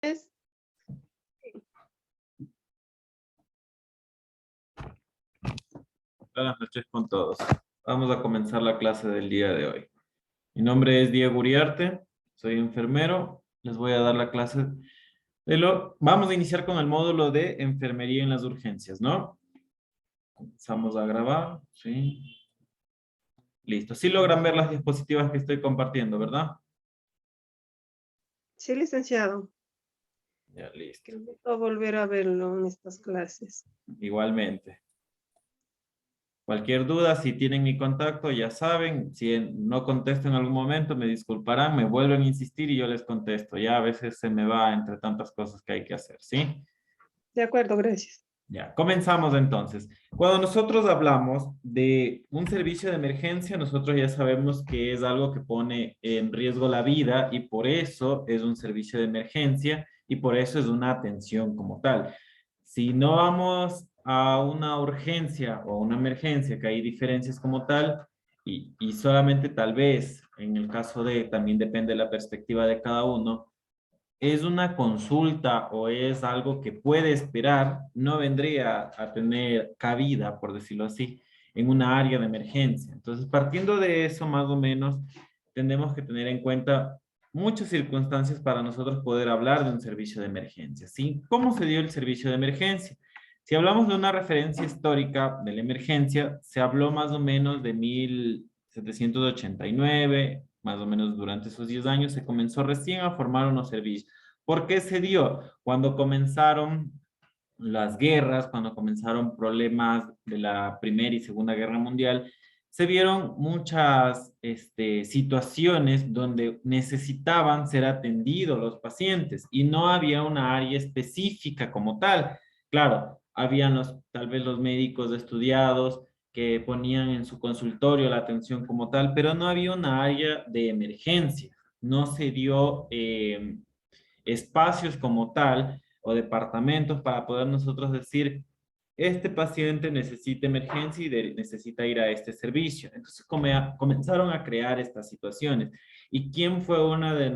Es- Buenas noches con todos. Vamos a comenzar la clase del día de hoy. Mi nombre es Diego Uriarte, soy enfermero. Les voy a dar la clase Vamos a iniciar con el módulo de enfermería en las urgencias, ¿no? Comenzamos a grabar, ¿sí? Listo. Sí logran ver las diapositivas que estoy compartiendo, ¿verdad? Sí, licenciado. Ya, listo. Qué gusto volver a verlo en estas clases. Igualmente. Cualquier duda, si tienen mi contacto, ya saben. Si no contesto en algún momento, me disculparán, me vuelven a insistir y yo les contesto. Ya a veces se me va entre tantas cosas que hay que hacer, ¿sí? De acuerdo, gracias. Ya, comenzamos entonces. Cuando nosotros hablamos de un servicio de emergencia, nosotros ya sabemos que es algo que pone en riesgo la vida y por eso es un servicio de emergencia y por eso es una atención como tal. Si no vamos a una urgencia o a una emergencia, que hay diferencias como tal, y solamente tal vez, en el caso de, también depende de la perspectiva de cada uno, es una consulta o es algo que puede esperar, no vendría a tener cabida, por decirlo así, en una área de emergencia. Entonces, partiendo de eso, más o menos, tenemos que tener en cuenta muchas circunstancias para nosotros poder hablar de un servicio de emergencia, ¿sí? ¿Cómo se dio el servicio de emergencia? Si hablamos de una referencia histórica de la emergencia, se habló más o menos de 1789, más o menos durante esos 10 años, se comenzó recién a formar unos servicios. ¿Por qué se dio? Cuando comenzaron las guerras, cuando comenzaron problemas de la Primera y Segunda Guerra Mundial, se vieron muchas situaciones donde necesitaban ser atendidos los pacientes y no había una área específica como tal. Claro, habían tal vez los médicos estudiados que ponían en su consultorio la atención como tal, pero no había una área de emergencia. No se dio espacios como tal o departamentos para poder nosotros decir, este paciente necesita emergencia y necesita ir a este servicio. Entonces comenzaron a crear estas situaciones. ¿Y quién fue una de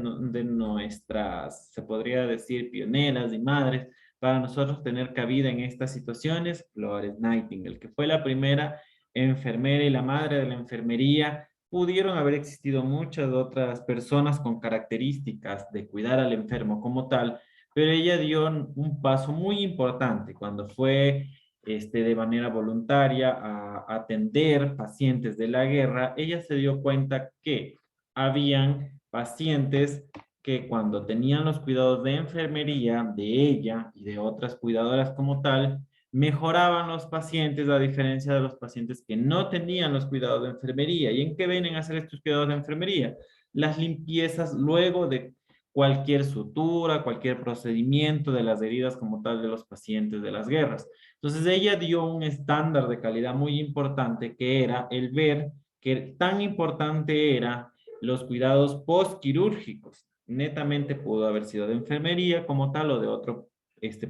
nuestras, se podría decir, pioneras y madres para nosotros tener cabida en estas situaciones? Florence Nightingale, que fue la primera enfermera y la madre de la enfermería. Pudieron haber existido muchas otras personas con características de cuidar al enfermo como tal, pero ella dio un paso muy importante cuando fue de manera voluntaria a atender pacientes de la guerra. Ella se dio cuenta que habían pacientes que cuando tenían los cuidados de enfermería de ella y de otras cuidadoras como tal, mejoraban los pacientes a diferencia de los pacientes que no tenían los cuidados de enfermería. ¿Y en qué vienen a hacer estos cuidados de enfermería? Las limpiezas luego de cualquier sutura, cualquier procedimiento de las heridas como tal de los pacientes de las guerras. Entonces ella dio un estándar de calidad muy importante que era el ver que tan importante era los cuidados postquirúrgicos. Netamente pudo haber sido de enfermería como tal o de otro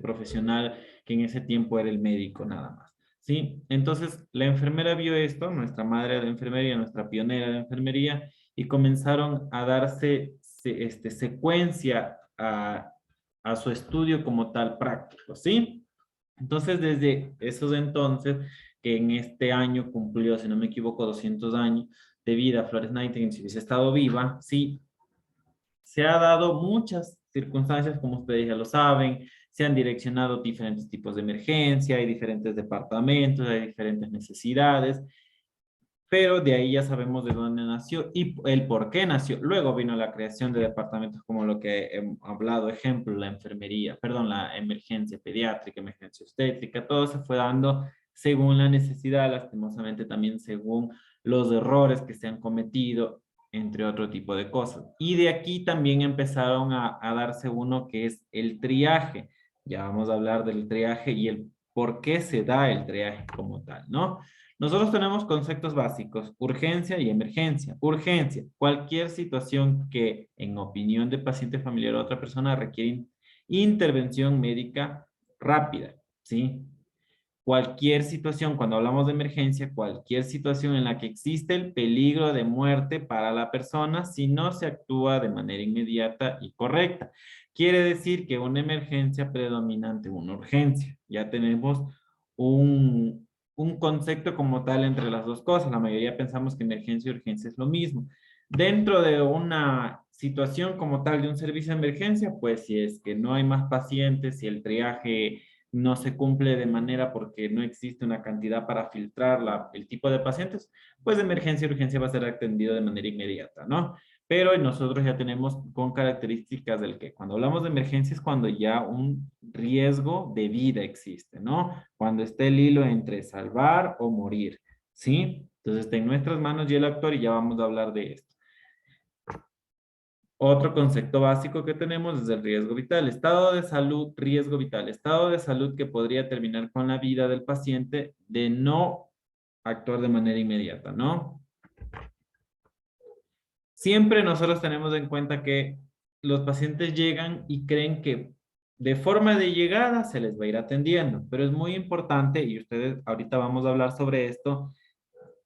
profesional que en ese tiempo era el médico nada más. ¿Sí? Entonces, la enfermera vio esto, nuestra madre de enfermería, nuestra pionera de enfermería, y comenzaron a darse secuencia a su estudio como tal práctico, ¿sí? Entonces, desde esos entonces, que en este año cumplió, si no me equivoco, 200 años de vida, Florence Nightingale, si hubiese estado viva, sí, se ha dado muchas circunstancias, como ustedes ya lo saben, se han direccionado diferentes tipos de emergencia, hay diferentes departamentos, hay diferentes necesidades, pero de ahí ya sabemos de dónde nació y el por qué nació. Luego vino la creación de departamentos como lo que he hablado, ejemplo, la enfermería, perdón, la emergencia pediátrica, emergencia obstétrica, todo se fue dando según la necesidad, lastimosamente también según los errores que se han cometido, entre otro tipo de cosas. Y de aquí también empezaron a darse uno que es el triaje. Ya vamos a hablar del triaje y el por qué se da el triaje como tal, ¿no? Nosotros tenemos conceptos básicos, urgencia y emergencia. Urgencia, cualquier situación que en opinión de paciente familiar o otra persona requiere intervención médica rápida, ¿sí? cualquier situación, cuando hablamos de emergencia, cualquier situación en la que existe el peligro de muerte para la persona si no se actúa de manera inmediata y correcta. Quiere decir que una emergencia predominante, una urgencia. Ya tenemos un concepto como tal entre las dos cosas. La mayoría pensamos que emergencia y urgencia es lo mismo. Dentro de una situación como tal de un servicio de emergencia, pues si es que no hay más pacientes, si el triaje no se cumple de manera porque no existe una cantidad para filtrar el tipo de pacientes, pues de emergencia y urgencia va a ser atendido de manera inmediata, ¿no? Pero nosotros ya tenemos con características del que cuando hablamos de emergencia es cuando ya un riesgo de vida existe, ¿no? Cuando está el hilo entre salvar o morir, ¿sí? Entonces está en nuestras manos y el actor y ya vamos a hablar de esto. Otro concepto básico que tenemos es el riesgo vital. Estado de salud, riesgo vital. Estado de salud que podría terminar con la vida del paciente de no actuar de manera inmediata, ¿no? Siempre nosotros tenemos en cuenta que los pacientes llegan y creen que de forma de llegada se les va a ir atendiendo, pero es muy importante, y ustedes ahorita vamos a hablar sobre esto,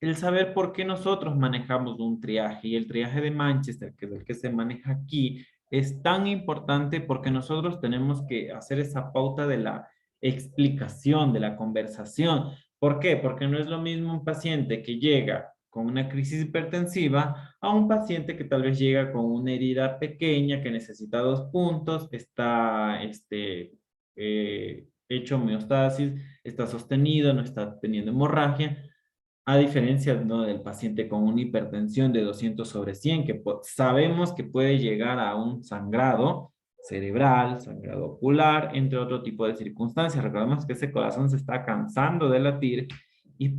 el saber por qué nosotros manejamos un triaje. Y el triaje de Manchester, que es el que se maneja aquí, es tan importante porque nosotros tenemos que hacer esa pauta de la explicación, de la conversación. ¿Por qué? Porque no es lo mismo un paciente que llega con una crisis hipertensiva a un paciente que tal vez llega con una herida pequeña que necesita 2 puntos, está hecho homeostasis, está sostenido, no está teniendo hemorragia. A diferencia, ¿no?, del paciente con una hipertensión de 200 sobre 100, que sabemos que puede llegar a un sangrado cerebral, sangrado ocular, entre otro tipo de circunstancias. Recordemos que ese corazón se está cansando de latir y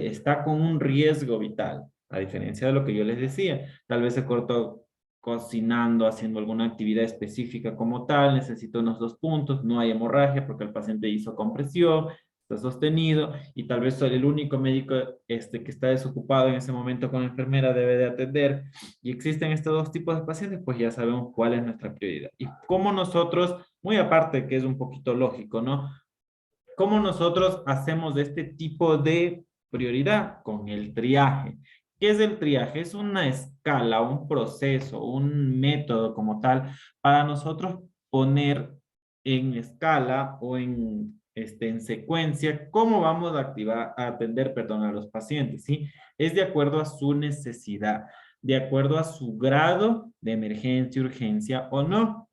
está con un riesgo vital, a diferencia de lo que yo les decía. Tal vez se cortó cocinando, haciendo alguna actividad específica como tal, necesita unos 2 puntos, no hay hemorragia porque el paciente hizo compresión, está sostenido y tal vez el único médico que está desocupado en ese momento con la enfermera debe de atender y existen estos 2 tipos de pacientes, pues ya sabemos cuál es nuestra prioridad. Y cómo nosotros, muy aparte que es un poquito lógico, ¿no? ¿Cómo nosotros hacemos de este tipo de prioridad? Con el triaje. ¿Qué es el triaje? Es una escala, un proceso, un método como tal para nosotros poner en escala o en secuencia cómo vamos a atender, perdón, a los pacientes, ¿sí? Es de acuerdo a su necesidad, de acuerdo a su grado de emergencia, urgencia o no.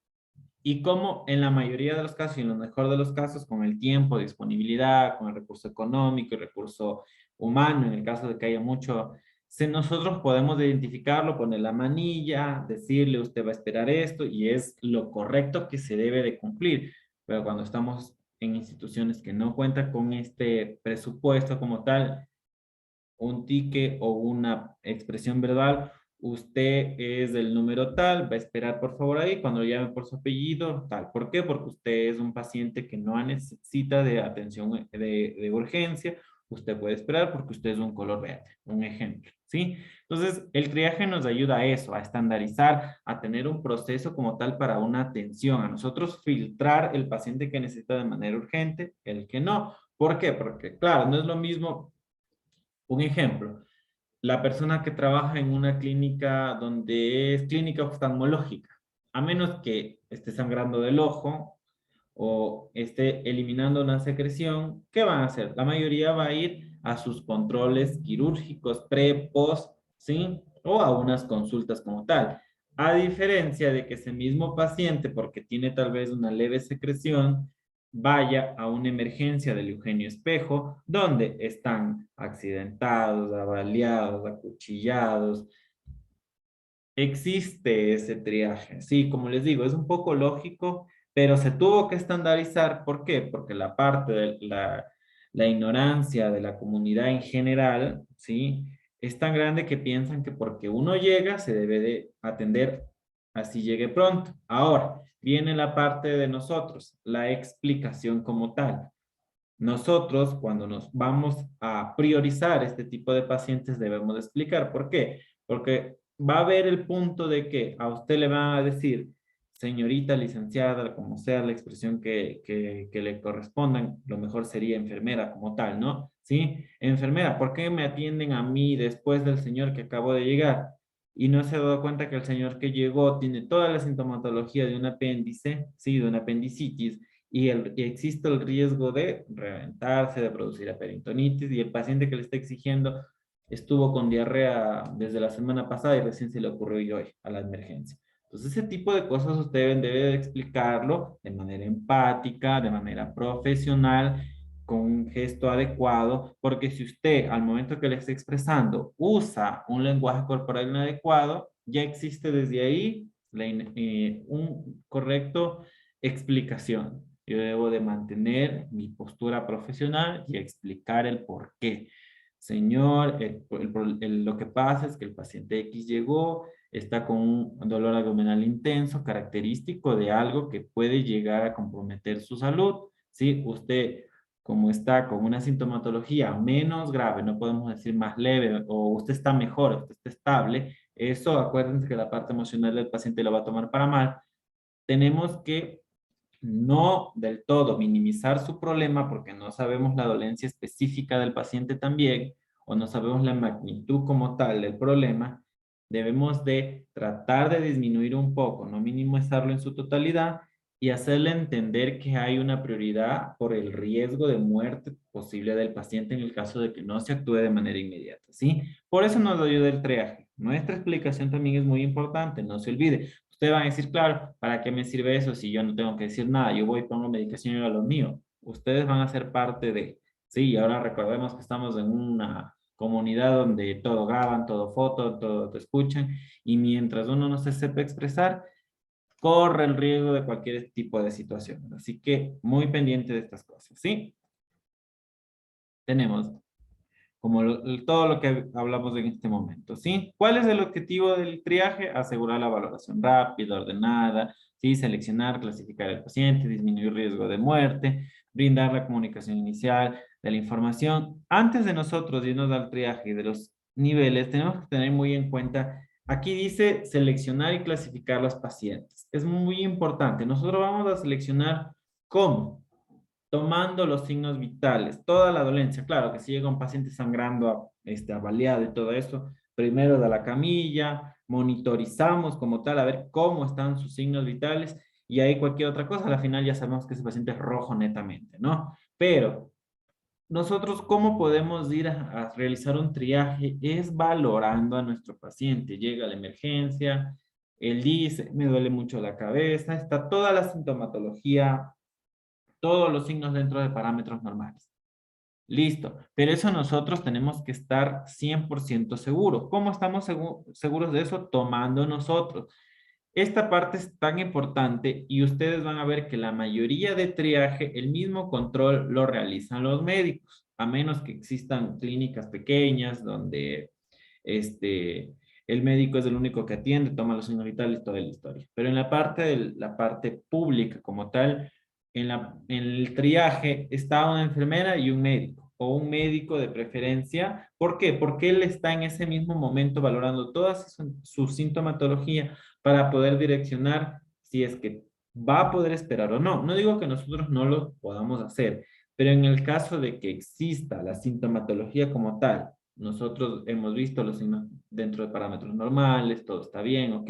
Y como en la mayoría de los casos y en lo mejor de los casos, con el tiempo, disponibilidad, con el recurso económico y recurso humano, en el caso de que haya mucho, nosotros podemos identificarlo, poner la manilla, decirle usted va a esperar esto y es lo correcto que se debe de cumplir. Pero cuando estamos en instituciones que no cuentan con este presupuesto como tal, un ticket o una expresión verbal, usted es del número tal, va a esperar por favor ahí, cuando lo llame por su apellido, tal. ¿Por qué? Porque usted es un paciente que no necesita de atención de urgencia, usted puede esperar porque usted es un color verde, un ejemplo, ¿sí? Entonces, el triaje nos ayuda a eso, a estandarizar, a tener un proceso como tal para una atención, a nosotros filtrar el paciente que necesita de manera urgente, el que no. ¿Por qué? Porque, claro, no es lo mismo. Un ejemplo, la persona que trabaja en una clínica donde es clínica oftalmológica, a menos que esté sangrando del ojo o esté eliminando una secreción, ¿qué van a hacer? La mayoría va a ir a sus controles quirúrgicos pre, post, ¿sí? O a unas consultas como tal. A diferencia de que ese mismo paciente, porque tiene tal vez una leve secreción, vaya a una emergencia del Eugenio Espejo, donde están accidentados, avaliados, acuchillados. Existe ese triaje. Sí, como les digo, es un poco lógico, pero se tuvo que estandarizar. ¿Por qué? Porque la parte de la ignorancia de la comunidad en general, ¿sí? Es tan grande que piensan que porque uno llega se debe de atender así llegue pronto. Ahora, viene la parte de nosotros, la explicación como tal. Nosotros, cuando nos vamos a priorizar este tipo de pacientes, debemos de explicar. ¿Por qué? Porque va a haber el punto de que a usted le van a decir, señorita licenciada, como sea la expresión que le correspondan, lo mejor sería enfermera como tal, ¿no? ¿Sí? Enfermera, ¿por qué me atienden a mí después del señor que acabó de llegar? Y no se ha dado cuenta que el señor que llegó tiene toda la sintomatología de un apéndice, sí, de una apendicitis, y existe el riesgo de reventarse, de producir peritonitis, y el paciente que le está exigiendo estuvo con diarrea desde la semana pasada y recién se le ocurrió hoy a la emergencia. Entonces, ese tipo de cosas usted debe de explicarlo de manera empática, de manera profesional, con un gesto adecuado, porque si usted al momento que le esté expresando usa un lenguaje corporal inadecuado, ya existe desde ahí un correcto explicación. Yo debo de mantener mi postura profesional y explicar el por qué. Señor, lo que pasa es que el paciente X llegó, está con un dolor abdominal intenso, característico de algo que puede llegar a comprometer su salud. ¿Sí? Usted, como está con una sintomatología menos grave, no podemos decir más leve, o usted está mejor, usted está estable, eso acuérdense que la parte emocional del paciente lo va a tomar para mal. Tenemos que no del todo minimizar su problema porque no sabemos la dolencia específica del paciente también o no sabemos la magnitud como tal del problema, debemos de tratar de disminuir un poco, no minimizarlo en su totalidad y hacerle entender que hay una prioridad por el riesgo de muerte posible del paciente en el caso de que no se actúe de manera inmediata, ¿sí? Por eso nos ayuda el triaje. Nuestra explicación también es muy importante, no se olvide. Ustedes van a decir, claro, ¿para qué me sirve eso si yo no tengo que decir nada? Yo voy, pongo medicación y hago lo mío. Ustedes van a ser parte de, sí, y ahora recordemos que estamos en una comunidad donde todo graban, todo foto, todo te escuchan, y mientras uno no se sepa expresar, corre el riesgo de cualquier tipo de situación. Así que muy pendiente de estas cosas, ¿sí? Tenemos como todo lo que hablamos en este momento, ¿sí? ¿Cuál es el objetivo del triaje? Asegurar la valoración rápida, ordenada, ¿sí? Seleccionar, clasificar al paciente, disminuir riesgo de muerte, brindar la comunicación inicial de la información. Antes de nosotros irnos al triaje de los niveles, tenemos que tener muy en cuenta, aquí dice seleccionar y clasificar los pacientes. Es muy importante. Nosotros vamos a seleccionar cómo tomando los signos vitales, toda la dolencia. Claro que si llega un paciente sangrando, avaliado y todo eso, primero de la camilla, monitorizamos como tal, a ver cómo están sus signos vitales y ahí cualquier otra cosa, al final ya sabemos que ese paciente es rojo netamente, ¿no? Pero nosotros, ¿cómo podemos ir a realizar un triaje? Es valorando a nuestro paciente. Llega a la emergencia, él dice, me duele mucho la cabeza, está toda la sintomatología, todos los signos dentro de parámetros normales. Listo, pero eso nosotros tenemos que estar 100% seguros. ¿Cómo estamos seguros de eso? Tomando nosotros. Esta parte es tan importante y ustedes van a ver que la mayoría de triaje, el mismo control lo realizan los médicos, a menos que existan clínicas pequeñas donde el médico es el único que atiende, toma los signos vitales, toda la historia. Pero en la parte pública como tal, en el triaje está una enfermera y un médico, o un médico de preferencia. ¿Por qué? Porque él está en ese mismo momento valorando toda su sintomatología para poder direccionar si es que va a poder esperar o no. No digo que nosotros no lo podamos hacer, pero en el caso de que exista la sintomatología como tal, nosotros hemos visto los signos dentro de parámetros normales, todo está bien, ok,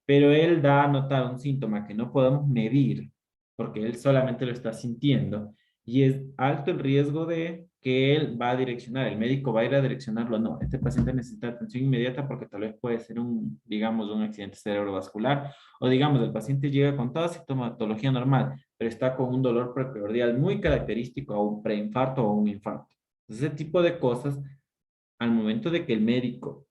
pero él da a notar un síntoma que no podemos medir porque él solamente lo está sintiendo y es alto el riesgo de que él va a direccionar, el médico va a ir a direccionarlo, no, este paciente necesita atención inmediata porque tal vez puede ser digamos, un accidente cerebrovascular o digamos, el paciente llega con toda sintomatología normal, pero está con un dolor precordial muy característico a un preinfarto o un infarto. Entonces, ese tipo de cosas, al momento de que el médico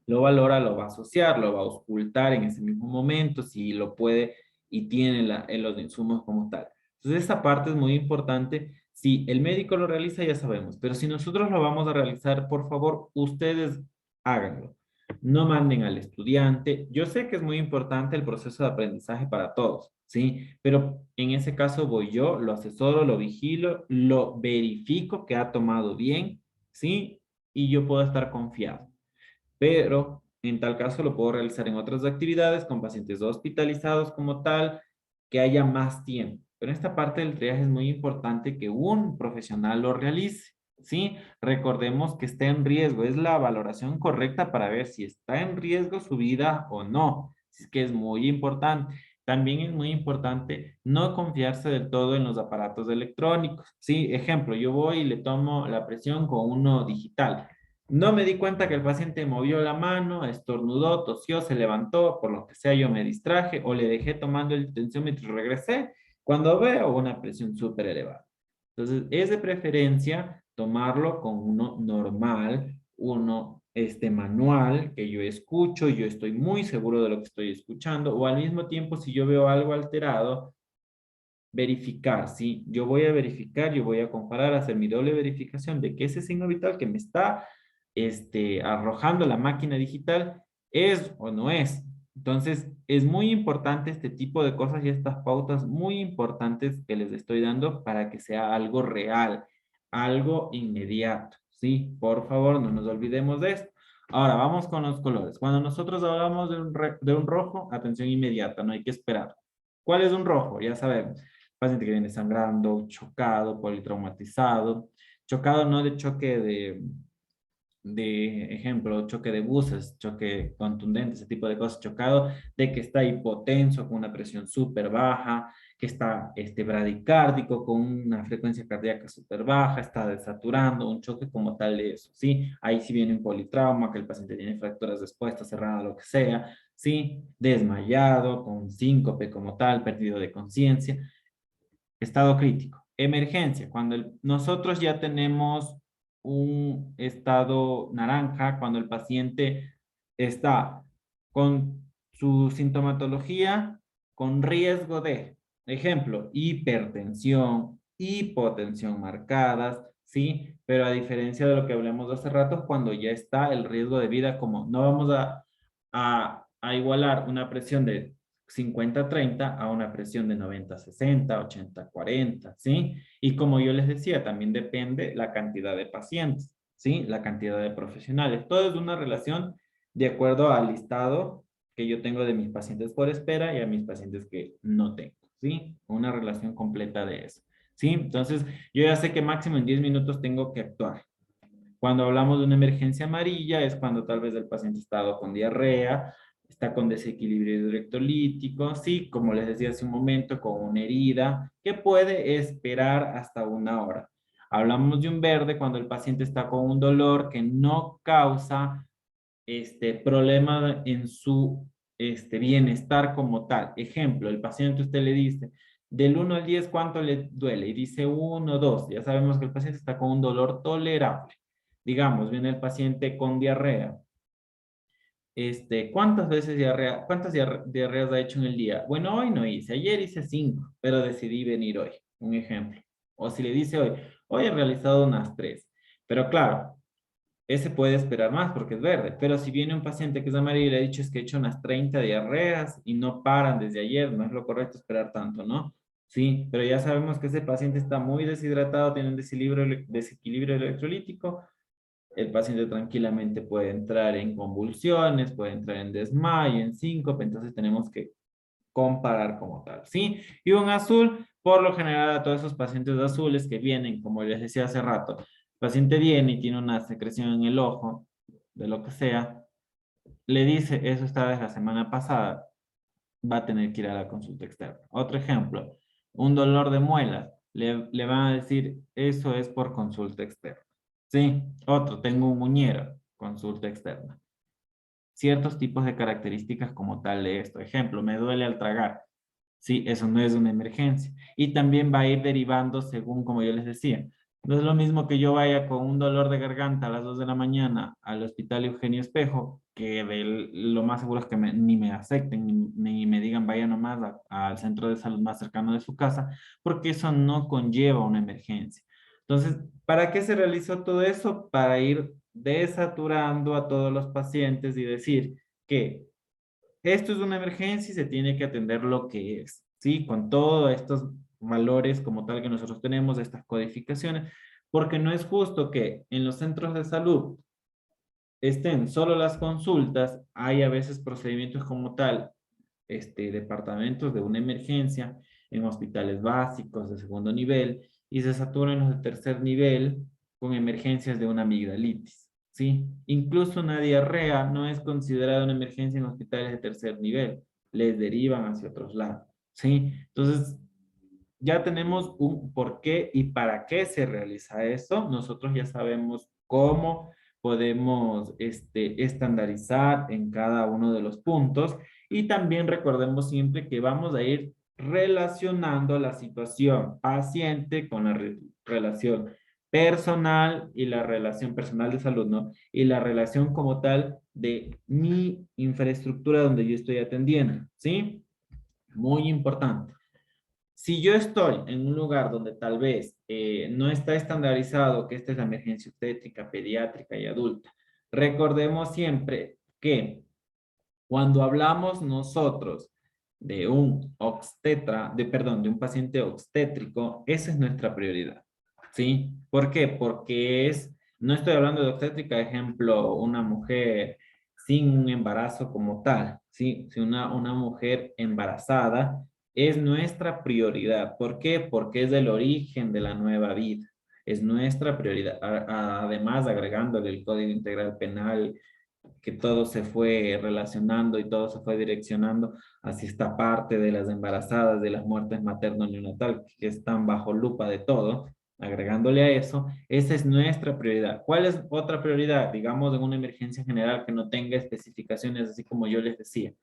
lo valora, lo va a asociar, lo va a ocultar en ese mismo momento, si lo puede y tiene en los insumos como tal. Entonces, esa parte es muy importante. Si el médico lo realiza, ya sabemos, pero si nosotros lo vamos a realizar, por favor, ustedes háganlo. No manden al estudiante. Yo sé que es muy importante el proceso de aprendizaje para todos, ¿sí? Pero en ese caso voy yo, lo asesoro, lo vigilo, lo verifico que ha tomado bien, ¿sí? Y yo puedo estar confiado. Pero En tal caso lo puedo realizar en otras actividades con pacientes hospitalizados como tal, que haya más tiempo. Pero en esta parte del triaje es muy importante que un profesional lo realice, ¿sí? Recordemos que está en riesgo, es la valoración correcta para ver si está en riesgo su vida o no. Es que es muy importante. También es muy importante no confiarse del todo en los aparatos electrónicos, ¿sí? Ejemplo, yo voy y le tomo la presión con uno digital. No me di cuenta que el paciente movió la mano, estornudó, tosió, se levantó, por lo que sea yo me distraje o le dejé tomando el tensiómetro y regresé cuando veo una presión súper elevada. Entonces, es de preferencia tomarlo con uno normal, uno manual, que yo escucho, yo estoy muy seguro de lo que estoy escuchando, o al mismo tiempo, si yo veo algo alterado, verificar, ¿sí? Yo voy a verificar, yo voy a comparar, hacer mi doble verificación de que ese signo vital que me está arrojando la máquina digital es o no es. Entonces, es muy importante este tipo de cosas y estas pautas muy importantes que les estoy dando para que sea algo real, algo inmediato, ¿sí? Por favor, no nos olvidemos de esto. Ahora, vamos con los colores. Cuando nosotros hablamos de un rojo, atención inmediata, no hay que esperar. ¿Cuál es un rojo? Ya sabemos. Paciente que viene sangrando, chocado, politraumatizado, chocado no de choque de ejemplo, choque de buses, choque contundente, ese tipo de cosas, chocado de que está hipotenso con una presión súper baja, que está bradicárdico con una frecuencia cardíaca súper baja, está desaturando, un choque como tal de eso, ¿sí? Ahí sí viene un politrauma, que el paciente tiene fracturas expuestas, cerrada, lo que sea, ¿sí? Desmayado, con síncope como tal, perdido de conciencia. Estado crítico. Emergencia, cuando nosotros ya tenemos un estado naranja, cuando el paciente está con su sintomatología con riesgo de, ejemplo, hipertensión, hipotensión marcadas, ¿sí? Pero a diferencia de lo que hablamos hace rato, cuando ya está el riesgo de vida, como no vamos a igualar una presión de 50-30 a una presión de 90-60, 80-40, ¿sí? Y como yo les decía, también depende la cantidad de pacientes, ¿sí? La cantidad de profesionales. Todo es una relación de acuerdo al listado que yo tengo de mis pacientes por espera y a mis pacientes que no tengo, ¿sí? Una relación completa de eso, ¿sí? Entonces, yo ya sé que máximo en 10 minutos tengo que actuar. Cuando hablamos de una emergencia amarilla es cuando tal vez el paciente está con diarrea, está con desequilibrio electrolítico, sí, como les decía hace un momento, con una herida que puede esperar hasta una hora. Hablamos de un verde cuando el paciente está con un dolor que no causa problema en su bienestar como tal. Ejemplo, el paciente usted le dice, del 1 al 10, ¿cuánto le duele? Y dice 1, 2. Ya sabemos que el paciente está con un dolor tolerable. Digamos, viene el paciente con diarrea. ¿Cuántas veces diarrea, diarreas ha hecho en el día? Bueno, hoy no hice, ayer hice 5, pero decidí venir hoy, un ejemplo. O si le dice hoy he realizado unas 3. Pero claro, ese puede esperar más porque es verde. Pero si viene un paciente que es amarillo y le ha dicho es que he hecho unas 30 diarreas y no paran desde ayer, no es lo correcto esperar tanto, ¿no? Sí, pero ya sabemos que ese paciente está muy deshidratado, tiene un desequilibrio electrolítico. El paciente tranquilamente puede entrar en convulsiones, puede entrar en desmayo, en síncope, entonces tenemos que comparar como tal, ¿sí? Y un azul, por lo general a todos esos pacientes azules que vienen, como les decía hace rato, el paciente viene y tiene una secreción en el ojo, de lo que sea, le dice, eso está desde la semana pasada, va a tener que ir a la consulta externa. Otro ejemplo, un dolor de muelas, le van a decir, eso es por consulta externa. Sí, otro, tengo un muñero, consulta externa. Ciertos tipos de características como tal de esto. Ejemplo, me duele al tragar. Sí, eso no es una emergencia. Y también va a ir derivando según, como yo les decía. No es lo mismo que yo vaya con un dolor de garganta a las 2 de la mañana al hospital Eugenio Espejo, que lo más seguro es que ni me acepten, ni me digan vaya nomás al centro de salud más cercano de su casa, porque eso no conlleva una emergencia. Entonces, ¿para qué se realizó todo eso? Para ir desaturando a todos los pacientes y decir que esto es una emergencia y se tiene que atender lo que es, ¿sí? Con todos estos valores como tal que nosotros tenemos, estas codificaciones, porque no es justo que en los centros de salud estén solo las consultas, hay a veces procedimientos como tal, departamentos de una emergencia en hospitales básicos de segundo nivel y se saturan los de tercer nivel con emergencias de una amigdalitis, ¿sí? Incluso una diarrea no es considerada una emergencia en hospitales de tercer nivel, les derivan hacia otros lados, ¿sí? Entonces, ya tenemos un por qué y para qué se realiza esto. Nosotros ya sabemos cómo podemos estandarizar en cada uno de los puntos y también recordemos siempre que vamos a ir relacionando la situación paciente con la relación personal y la relación personal de salud, ¿no? Y la relación como tal de mi infraestructura donde yo estoy atendiendo, ¿sí? Muy importante. Si yo estoy en un lugar donde tal vez no está estandarizado que esta es la emergencia obstétrica, pediátrica y adulta, recordemos siempre que cuando hablamos nosotros de un obstetra, perdón, de un paciente obstétrico, esa es nuestra prioridad, ¿sí? ¿Por qué? Porque no estoy hablando de obstétrica, ejemplo, una mujer sin un embarazo como tal, ¿sí? Si una mujer embarazada es nuestra prioridad. ¿Por qué? Porque es el origen de la nueva vida. Es nuestra prioridad. Además, agregándole el Código Integral Penal, que todo se fue relacionando y todo se fue direccionando hacia esta parte de las embarazadas, de las muertes materno-neonatal, que están bajo lupa de todo, agregándole a eso, esa es nuestra prioridad. ¿Cuál es otra prioridad? Digamos, en una emergencia general que no tenga especificaciones, así como yo les decía.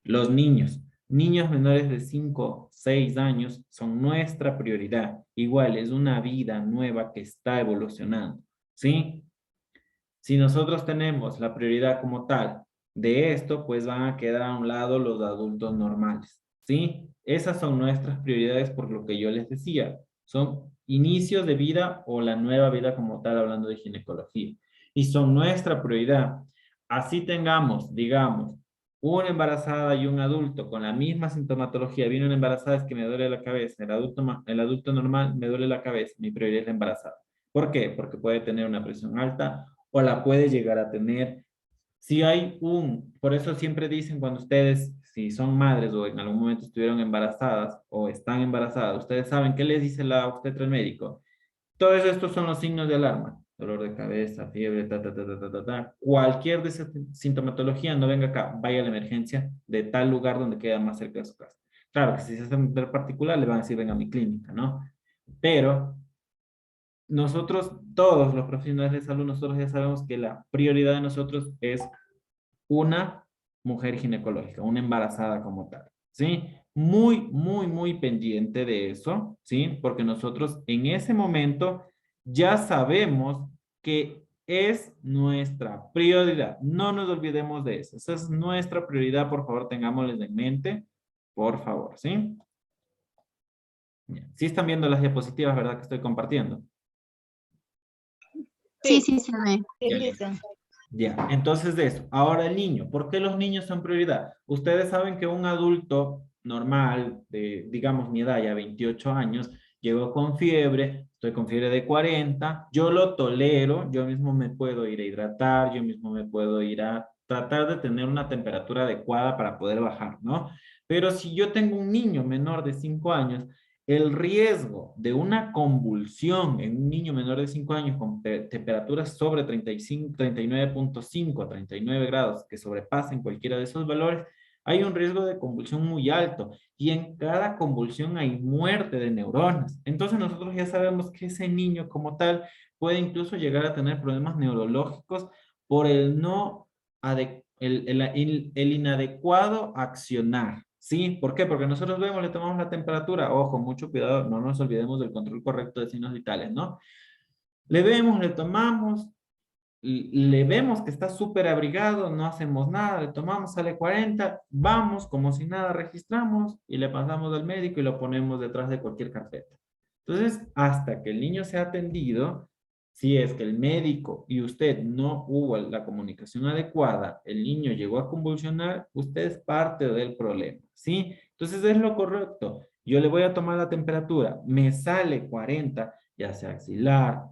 Los niños. Niños menores de 5, 6 años son nuestra prioridad. Igual, es una vida nueva que está evolucionando, ¿sí? Si nosotros tenemos la prioridad como tal de esto, pues van a quedar a un lado los adultos normales, ¿sí? Esas son nuestras prioridades por lo que yo les decía. Son inicios de vida o la nueva vida como tal, hablando de ginecología. Y son nuestra prioridad. Así tengamos, digamos, una embarazada y un adulto con la misma sintomatología. Viene una embarazada, es que me duele la cabeza. El adulto normal me duele la cabeza. Mi prioridad es la embarazada. ¿Por qué? Porque puede tener una presión alta o la puede llegar a tener. Si hay por eso siempre dicen cuando ustedes, si son madres o en algún momento estuvieron embarazadas o están embarazadas, ustedes saben qué les dice la obstetra el médico. Todos estos son los signos de alarma. Dolor de cabeza, fiebre, ta. Cualquier de esas sintomatología, no venga acá, vaya a la emergencia de tal lugar donde queda más cerca de su casa. Claro que si se hace en particular, le van a decir, venga a mi clínica, ¿no? Pero nosotros, todos los profesionales de salud, nosotros ya sabemos que la prioridad de nosotros es una mujer ginecológica, una embarazada como tal, ¿sí? Muy, muy, muy pendiente de eso, ¿sí? Porque nosotros en ese momento ya sabemos que es nuestra prioridad. No nos olvidemos de eso. Esa es nuestra prioridad, por favor, tengámosles en mente, por favor, ¿sí? Sí están viendo las diapositivas, ¿verdad? Que estoy compartiendo. Sí, sí, se ve. Ya, listo. Ya, entonces de eso. Ahora el niño. ¿Por qué los niños son prioridad? Ustedes saben que un adulto normal, de, digamos, mi edad, ya 28 años, llegó con fiebre, estoy con fiebre de 40, yo lo tolero, yo mismo me puedo ir a hidratar, yo mismo me puedo ir a tratar de tener una temperatura adecuada para poder bajar, ¿no? Pero si yo tengo un niño menor de 5 años, el riesgo de una convulsión en un niño menor de 5 años con temperaturas sobre 35, 39.5 a 39 grados que sobrepasen cualquiera de esos valores, hay un riesgo de convulsión muy alto y en cada convulsión hay muerte de neuronas. Entonces nosotros ya sabemos que ese niño como tal puede incluso llegar a tener problemas neurológicos por el no el inadecuado accionar. ¿Sí? ¿Por qué? Porque nosotros vemos, le tomamos la temperatura, ojo, mucho cuidado, no nos olvidemos del control correcto de signos vitales, ¿no? Le vemos, le tomamos, le vemos que está súper abrigado, no hacemos nada, le tomamos, sale 40, vamos como si nada, registramos y le pasamos al médico y lo ponemos detrás de cualquier carpeta. Entonces, hasta que el niño sea atendido, si es que el médico y usted no hubo la comunicación adecuada, el niño llegó a convulsionar, usted es parte del problema, ¿sí? Entonces es lo correcto. Yo le voy a tomar la temperatura, me sale 40, ya sea axilar,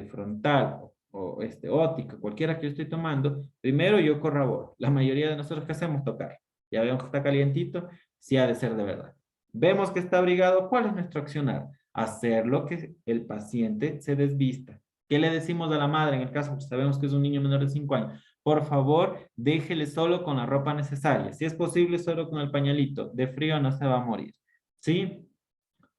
frontal óptica, cualquiera que yo estoy tomando, primero yo corroboro. La mayoría de nosotros, ¿qué hacemos? Tocar. Ya vemos que está calientito, sí ha de ser de verdad. Vemos que está abrigado, ¿cuál es nuestro accionar? Hacer lo que el paciente se desvista. ¿Qué le decimos a la madre en el caso que sabemos que es un niño menor de 5 años? Por favor, déjele solo con la ropa necesaria. Si es posible, solo con el pañalito. De frío no se va a morir. ¿Sí?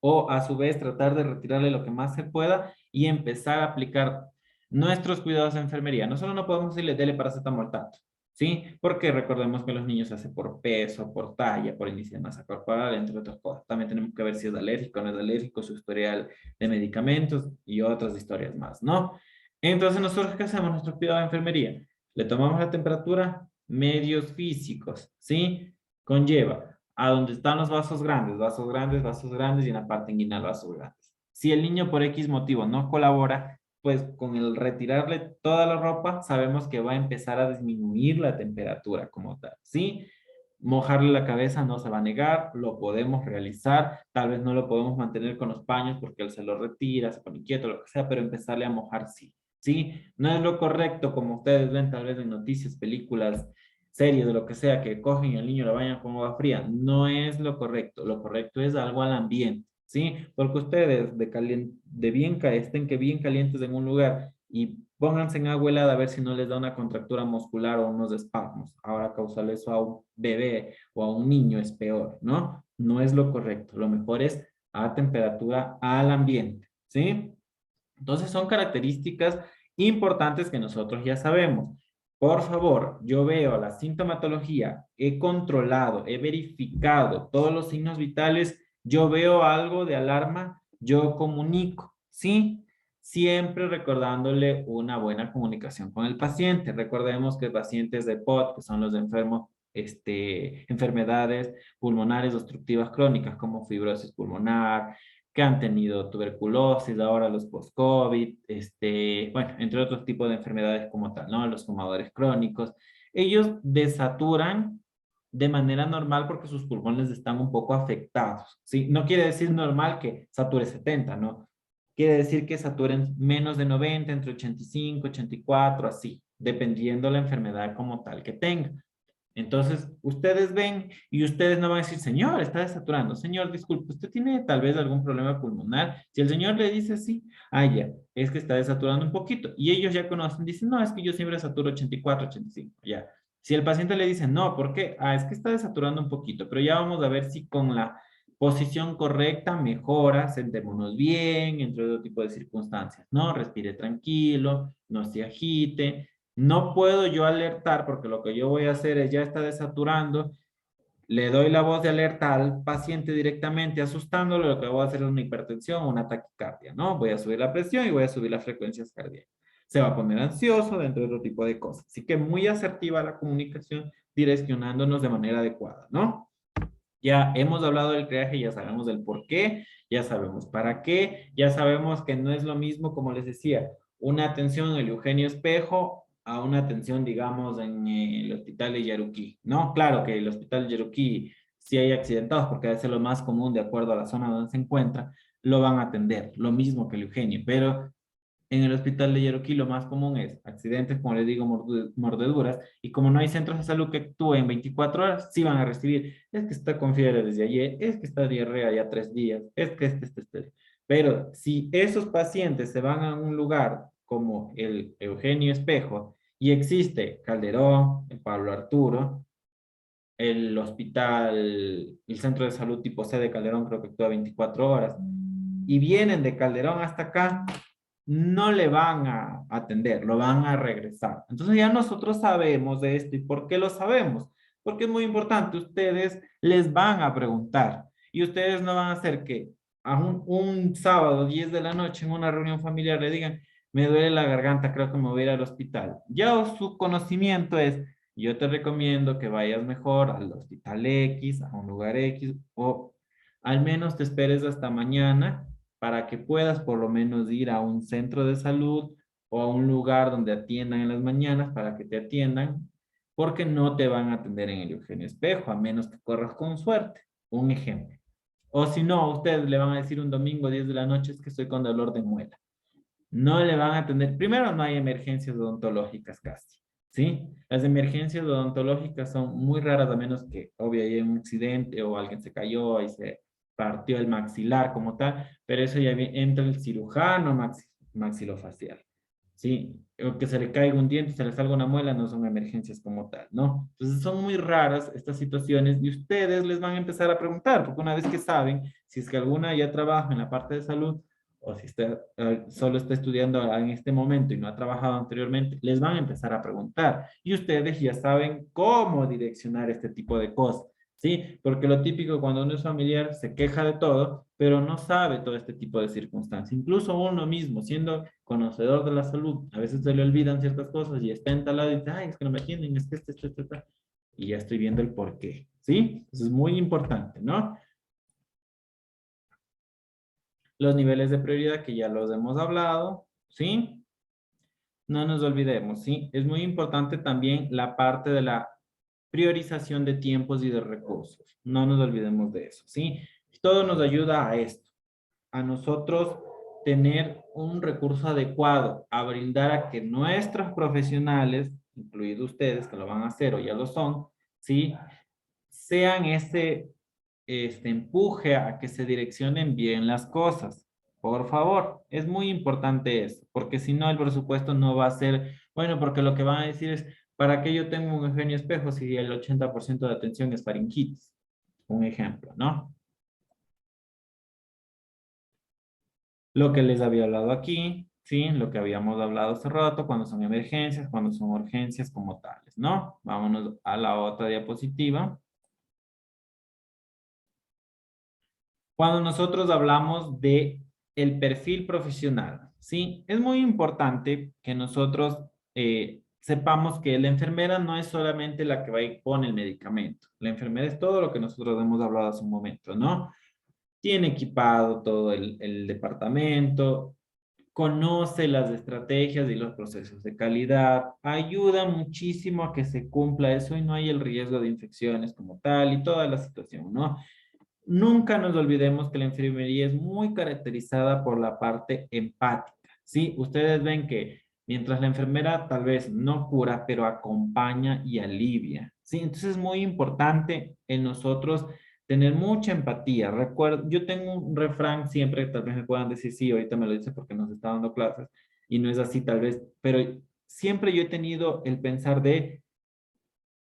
O a su vez tratar de retirarle lo que más se pueda y empezar a aplicar nuestros cuidados de enfermería. Nosotros no podemos decirle, dele paracetamol tanto, ¿sí? Porque recordemos que los niños se hace por peso, por talla, por índice de masa corporal, entre otras cosas. También tenemos que ver si es alérgico o no es alérgico, su historial de medicamentos y otras historias más, ¿no? Entonces, ¿nosotros qué hacemos? Nuestro cuidado de enfermería. Le tomamos la temperatura, medios físicos, ¿sí? Conlleva a donde están los vasos grandes y en la parte inguinal vasos grandes. Si el niño por X motivo no colabora, pues con el retirarle toda la ropa, sabemos que va a empezar a disminuir la temperatura como tal, ¿sí? Mojarle la cabeza no se va a negar, lo podemos realizar, tal vez no lo podemos mantener con los paños porque él se lo retira, se pone quieto, lo que sea, pero empezarle a mojar sí, ¿sí? No es lo correcto, como ustedes ven tal vez en noticias, películas, series, de lo que sea, que cogen y al niño lo bañan con agua fría, no es lo correcto es algo al ambiente, ¿sí? Porque ustedes estén que bien calientes en un lugar y pónganse en agua helada a ver si no les da una contractura muscular o unos espasmos. Ahora causarle eso a un bebé o a un niño es peor, ¿no? No es lo correcto. Lo mejor es a temperatura al ambiente, ¿sí? Entonces son características importantes que nosotros ya sabemos. Por favor, yo veo la sintomatología, he controlado, he verificado todos los signos vitales, yo veo algo de alarma, yo comunico, ¿sí? Siempre recordándole una buena comunicación con el paciente. Recordemos que pacientes de POT, que son los enfermos, enfermedades pulmonares obstructivas crónicas como fibrosis pulmonar, que han tenido tuberculosis, ahora los post-COVID, bueno, entre otros tipos de enfermedades como tal, ¿no? Los fumadores crónicos. Ellos desaturan de manera normal porque sus pulmones están un poco afectados, ¿sí? No quiere decir normal que sature 70, ¿no? Quiere decir que saturen menos de 90, entre 85, 84, así, dependiendo la enfermedad como tal que tengan. Entonces, ustedes ven y ustedes no van a decir, señor, está desaturando. Señor, disculpe, ¿usted tiene tal vez algún problema pulmonar? Si el señor le dice sí, ah, ya, es que está desaturando un poquito. Y ellos ya conocen, dicen, no, es que yo siempre saturo 84, 85, ya. Si el paciente le dice, no, ¿por qué? Ah, es que está desaturando un poquito, pero ya vamos a ver si con la posición correcta mejora, sentémonos bien, entre otro tipo de circunstancias, ¿no? Respire tranquilo, no se agite, no puedo yo alertar porque lo que yo voy a hacer es ya está desaturando, le doy la voz de alerta al paciente directamente asustándolo, lo que voy a hacer es una hipertensión o una taquicardia, ¿no? Voy a subir la presión y voy a subir las frecuencias cardíacas. Se va a poner ansioso dentro de otro tipo de cosas. Así que muy asertiva la comunicación, direccionándonos de manera adecuada, ¿no? Ya hemos hablado del triaje, ya sabemos del por qué, ya sabemos para qué, ya sabemos que no es lo mismo, como les decía, una atención en el Eugenio Espejo a una atención, digamos, en el hospital de Yaruquí. No, claro que el hospital de Yaruquí, si hay accidentados, porque debe ser lo más común de acuerdo a la zona donde se encuentra, lo van a atender, lo mismo que el Eugenio, pero en el hospital de Yaruquí lo más común es accidentes, como les digo, mordeduras, y como no hay centros de salud que actúen 24 horas, sí van a recibir, es que está con fiebre desde ayer, es que está diarrea ya 3 días, es que este. Pero si esos pacientes se van a un lugar como el Eugenio Espejo y existe Calderón, el Pablo Arturo, el hospital, el centro de salud tipo C de Calderón creo que actúa 24 horas, y vienen de Calderón hasta acá, no le van a atender, lo van a regresar. Entonces ya nosotros sabemos de esto. ¿Y por qué lo sabemos? Porque es muy importante. Ustedes les van a preguntar y ustedes no van a hacer que a un sábado 10 de la noche en una reunión familiar le digan, me duele la garganta, creo que me voy a ir al hospital. Ya su conocimiento es, yo te recomiendo que vayas mejor al hospital X, a un lugar X, o al menos te esperes hasta mañana para que puedas por lo menos ir a un centro de salud o a un lugar donde atiendan en las mañanas para que te atiendan, porque no te van a atender en el Eugenio Espejo, a menos que corras con suerte. Un ejemplo. O si no, ustedes le van a decir un domingo 10 de la noche es que estoy con dolor de muela. No le van a tener, primero no hay emergencias odontológicas casi, ¿sí? Las emergencias odontológicas son muy raras a menos que, obvio, haya un accidente o alguien se cayó y se partió el maxilar como tal, pero eso ya entra el cirujano maxilofacial, ¿sí? O que se le caiga un diente, se le salga una muela, no son emergencias como tal, ¿no? Entonces son muy raras estas situaciones y ustedes les van a empezar a preguntar, porque una vez que saben, si es que alguna ya trabaja en la parte de salud, o si está, solo está estudiando en este momento y no ha trabajado anteriormente, les van a empezar a preguntar. Y ustedes ya saben cómo direccionar este tipo de cosas, ¿sí? Porque lo típico cuando uno es familiar se queja de todo, pero no sabe todo este tipo de circunstancias. Incluso uno mismo, siendo conocedor de la salud, a veces se le olvidan ciertas cosas y está entalado y dice, ay, es que no me atienden, es que y ya estoy viendo el por qué, ¿sí? Eso es muy importante, ¿no? Los niveles de prioridad que ya los hemos hablado, ¿sí? No nos olvidemos, ¿sí? Es muy importante también la parte de la priorización de tiempos y de recursos. No nos olvidemos de eso, ¿sí? Todo nos ayuda a esto, a nosotros tener un recurso adecuado, a brindar a que nuestros profesionales, incluidos ustedes que lo van a hacer o ya lo son, ¿sí? Sean este empuje a que se direccionen bien las cosas. Por favor, es muy importante eso, porque si no el presupuesto no va a ser, bueno, porque lo que van a decir es, ¿para qué yo tengo un Eugenio Espejo si el 80% de atención es faringitis? Un ejemplo, ¿no? Lo que les había hablado aquí, ¿sí? Lo que habíamos hablado hace rato, cuando son emergencias, cuando son urgencias como tales, ¿no? Vámonos a la otra diapositiva. Cuando nosotros hablamos de el perfil profesional, ¿sí? Es muy importante que nosotros sepamos que la enfermera no es solamente la que va y pone el medicamento. La enfermera es todo lo que nosotros hemos hablado hace un momento, ¿no? Tiene equipado todo el departamento, conoce las estrategias y los procesos de calidad, ayuda muchísimo a que se cumpla eso y no hay el riesgo de infecciones como tal y toda la situación, ¿no? Nunca nos olvidemos que la enfermería es muy caracterizada por la parte empática, ¿sí? Ustedes ven que mientras la enfermera tal vez no cura, pero acompaña y alivia, ¿sí? Entonces es muy importante en nosotros tener mucha empatía. Recuerdo, yo tengo un refrán siempre, tal vez me puedan decir, sí, ahorita me lo dice porque nos está dando clases, y no es así tal vez, pero siempre yo he tenido el pensar de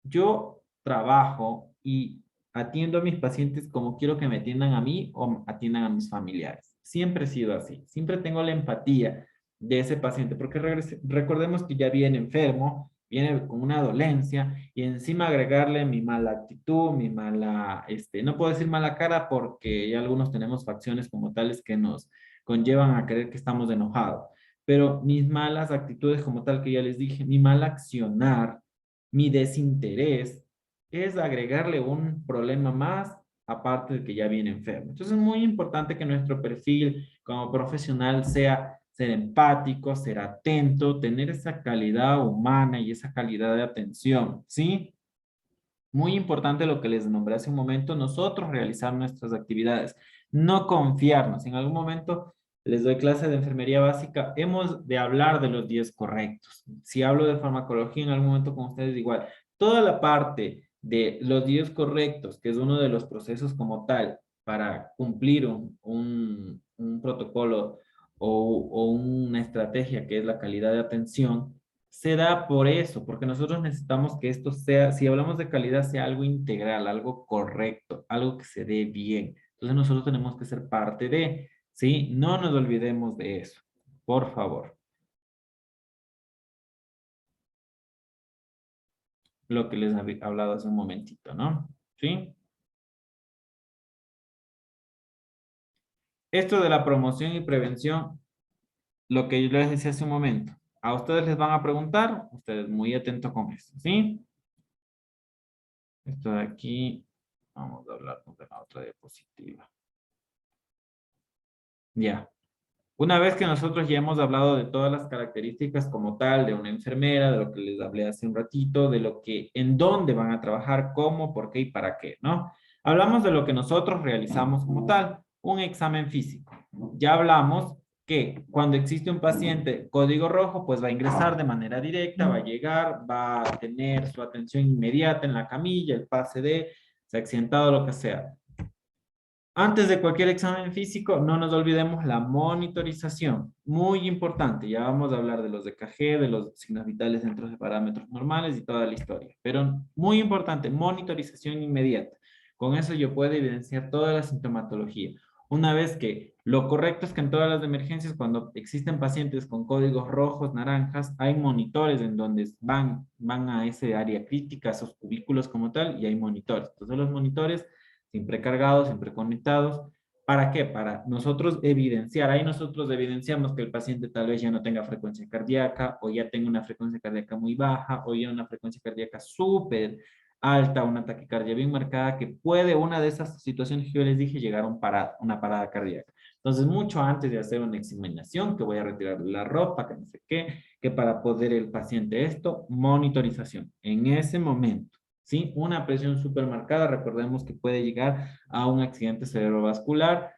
yo trabajo y atiendo a mis pacientes como quiero que me atiendan a mí o atiendan a mis familiares. Siempre he sido así. Siempre tengo la empatía de ese paciente, porque recordemos que ya viene enfermo, viene con una dolencia y encima agregarle mi mala actitud, mi mala, no puedo decir mala cara porque ya algunos tenemos facciones como tales que nos conllevan a creer que estamos enojados. Pero mis malas actitudes como tal que ya les dije, mi mal accionar, mi desinterés es agregarle un problema más aparte de que ya viene enfermo. Entonces es muy importante que nuestro perfil como profesional sea ser empático, ser atento, tener esa calidad humana y esa calidad de atención, ¿sí? Muy importante lo que les nombré hace un momento, nosotros realizar nuestras actividades, no confiarnos. En algún momento les doy clase de enfermería básica, hemos de hablar de los 10 correctos. Si hablo de farmacología en algún momento con ustedes igual, toda la parte de los 10 correctos, que es uno de los procesos como tal para cumplir un protocolo o una estrategia que es la calidad de atención, se da por eso, porque nosotros necesitamos que esto sea, si hablamos de calidad, sea algo integral, algo correcto, algo que se dé bien. Entonces nosotros tenemos que ser parte de, ¿sí? No nos olvidemos de eso, por favor. Lo que les había hablado hace un momentito, ¿no? ¿Sí? Esto de la promoción y prevención, lo que yo les decía hace un momento, a ustedes les van a preguntar, ustedes muy atentos con esto, ¿sí? Esto de aquí, vamos a hablar de la otra diapositiva. Ya. Una vez que nosotros ya hemos hablado de todas las características como tal de una enfermera, de lo que les hablé hace un ratito, de lo que, en dónde van a trabajar, cómo, por qué y para qué, ¿no? Hablamos de lo que nosotros realizamos como tal, un examen físico. Ya hablamos que cuando existe un paciente código rojo, pues va a ingresar de manera directa, va a llegar, va a tener su atención inmediata en la camilla, el pase de, se ha accidentado, lo que sea. Antes de cualquier examen físico, no nos olvidemos la monitorización. Muy importante. Ya vamos a hablar de los EKG, de los signos vitales dentro de parámetros normales y toda la historia. Pero muy importante, monitorización inmediata. Con eso yo puedo evidenciar toda la sintomatología. Una vez que lo correcto es que en todas las emergencias, cuando existen pacientes con códigos rojos, naranjas, hay monitores en donde van a ese área crítica, a esos cubículos como tal, y hay monitores. Entonces los monitores siempre cargados, siempre conectados. ¿Para qué? Para nosotros evidenciar. Ahí nosotros evidenciamos que el paciente tal vez ya no tenga frecuencia cardíaca o ya tenga una frecuencia cardíaca muy baja o ya una frecuencia cardíaca súper alta, una taquicardia bien marcada que puede, una de esas situaciones que yo les dije, llegar a una parada cardíaca. Entonces, mucho antes de hacer una examinación, que voy a retirar la ropa, que no sé qué, que para poder el paciente esto, monitorización. En ese momento, ¿sí? Una presión súper marcada, recordemos que puede llegar a un accidente cerebrovascular,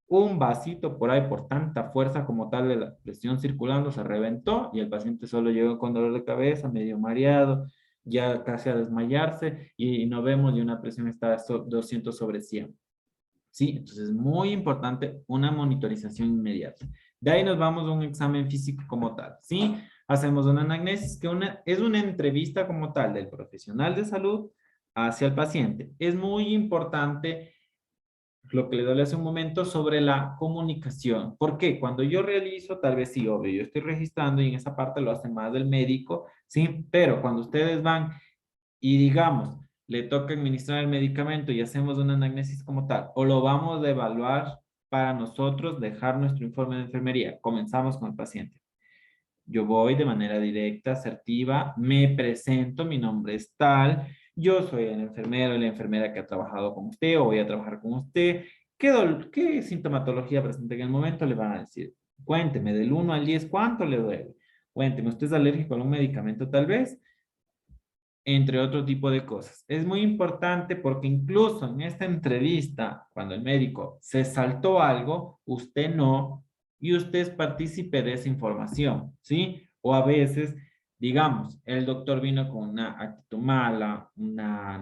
un vasito por ahí por tanta fuerza como tal de la presión circulando se reventó y el paciente solo llegó con dolor de cabeza, medio mareado, ya casi a desmayarse y no vemos y una presión está 200 sobre 100. ¿Sí? Entonces es muy importante una monitorización inmediata. De ahí nos vamos a un examen físico como tal, ¿sí? Hacemos una anamnesis, que es una entrevista como tal del profesional de salud hacia el paciente. Es muy importante lo que le doy hace un momento sobre la comunicación. ¿Por qué? Cuando yo realizo, tal vez sí, obvio, yo estoy registrando y en esa parte lo hace más del médico, ¿sí? Pero cuando ustedes van y digamos, le toca administrar el medicamento y hacemos una anamnesis como tal, o lo vamos a evaluar para nosotros dejar nuestro informe de enfermería. Comenzamos con el paciente. Yo voy de manera directa, asertiva, me presento, mi nombre es tal, yo soy el enfermero y la enfermera que ha trabajado con usted o voy a trabajar con usted. ¿Qué sintomatología presenta en el momento? Le van a decir, cuénteme del 1 al 10, ¿cuánto le duele? Cuénteme, ¿usted es alérgico a un medicamento tal vez? Entre otro tipo de cosas. Es muy importante porque incluso en esta entrevista, cuando el médico se saltó algo, usted no, y usted es partícipe de esa información, ¿sí? O a veces, digamos, el doctor vino con una actitud mala,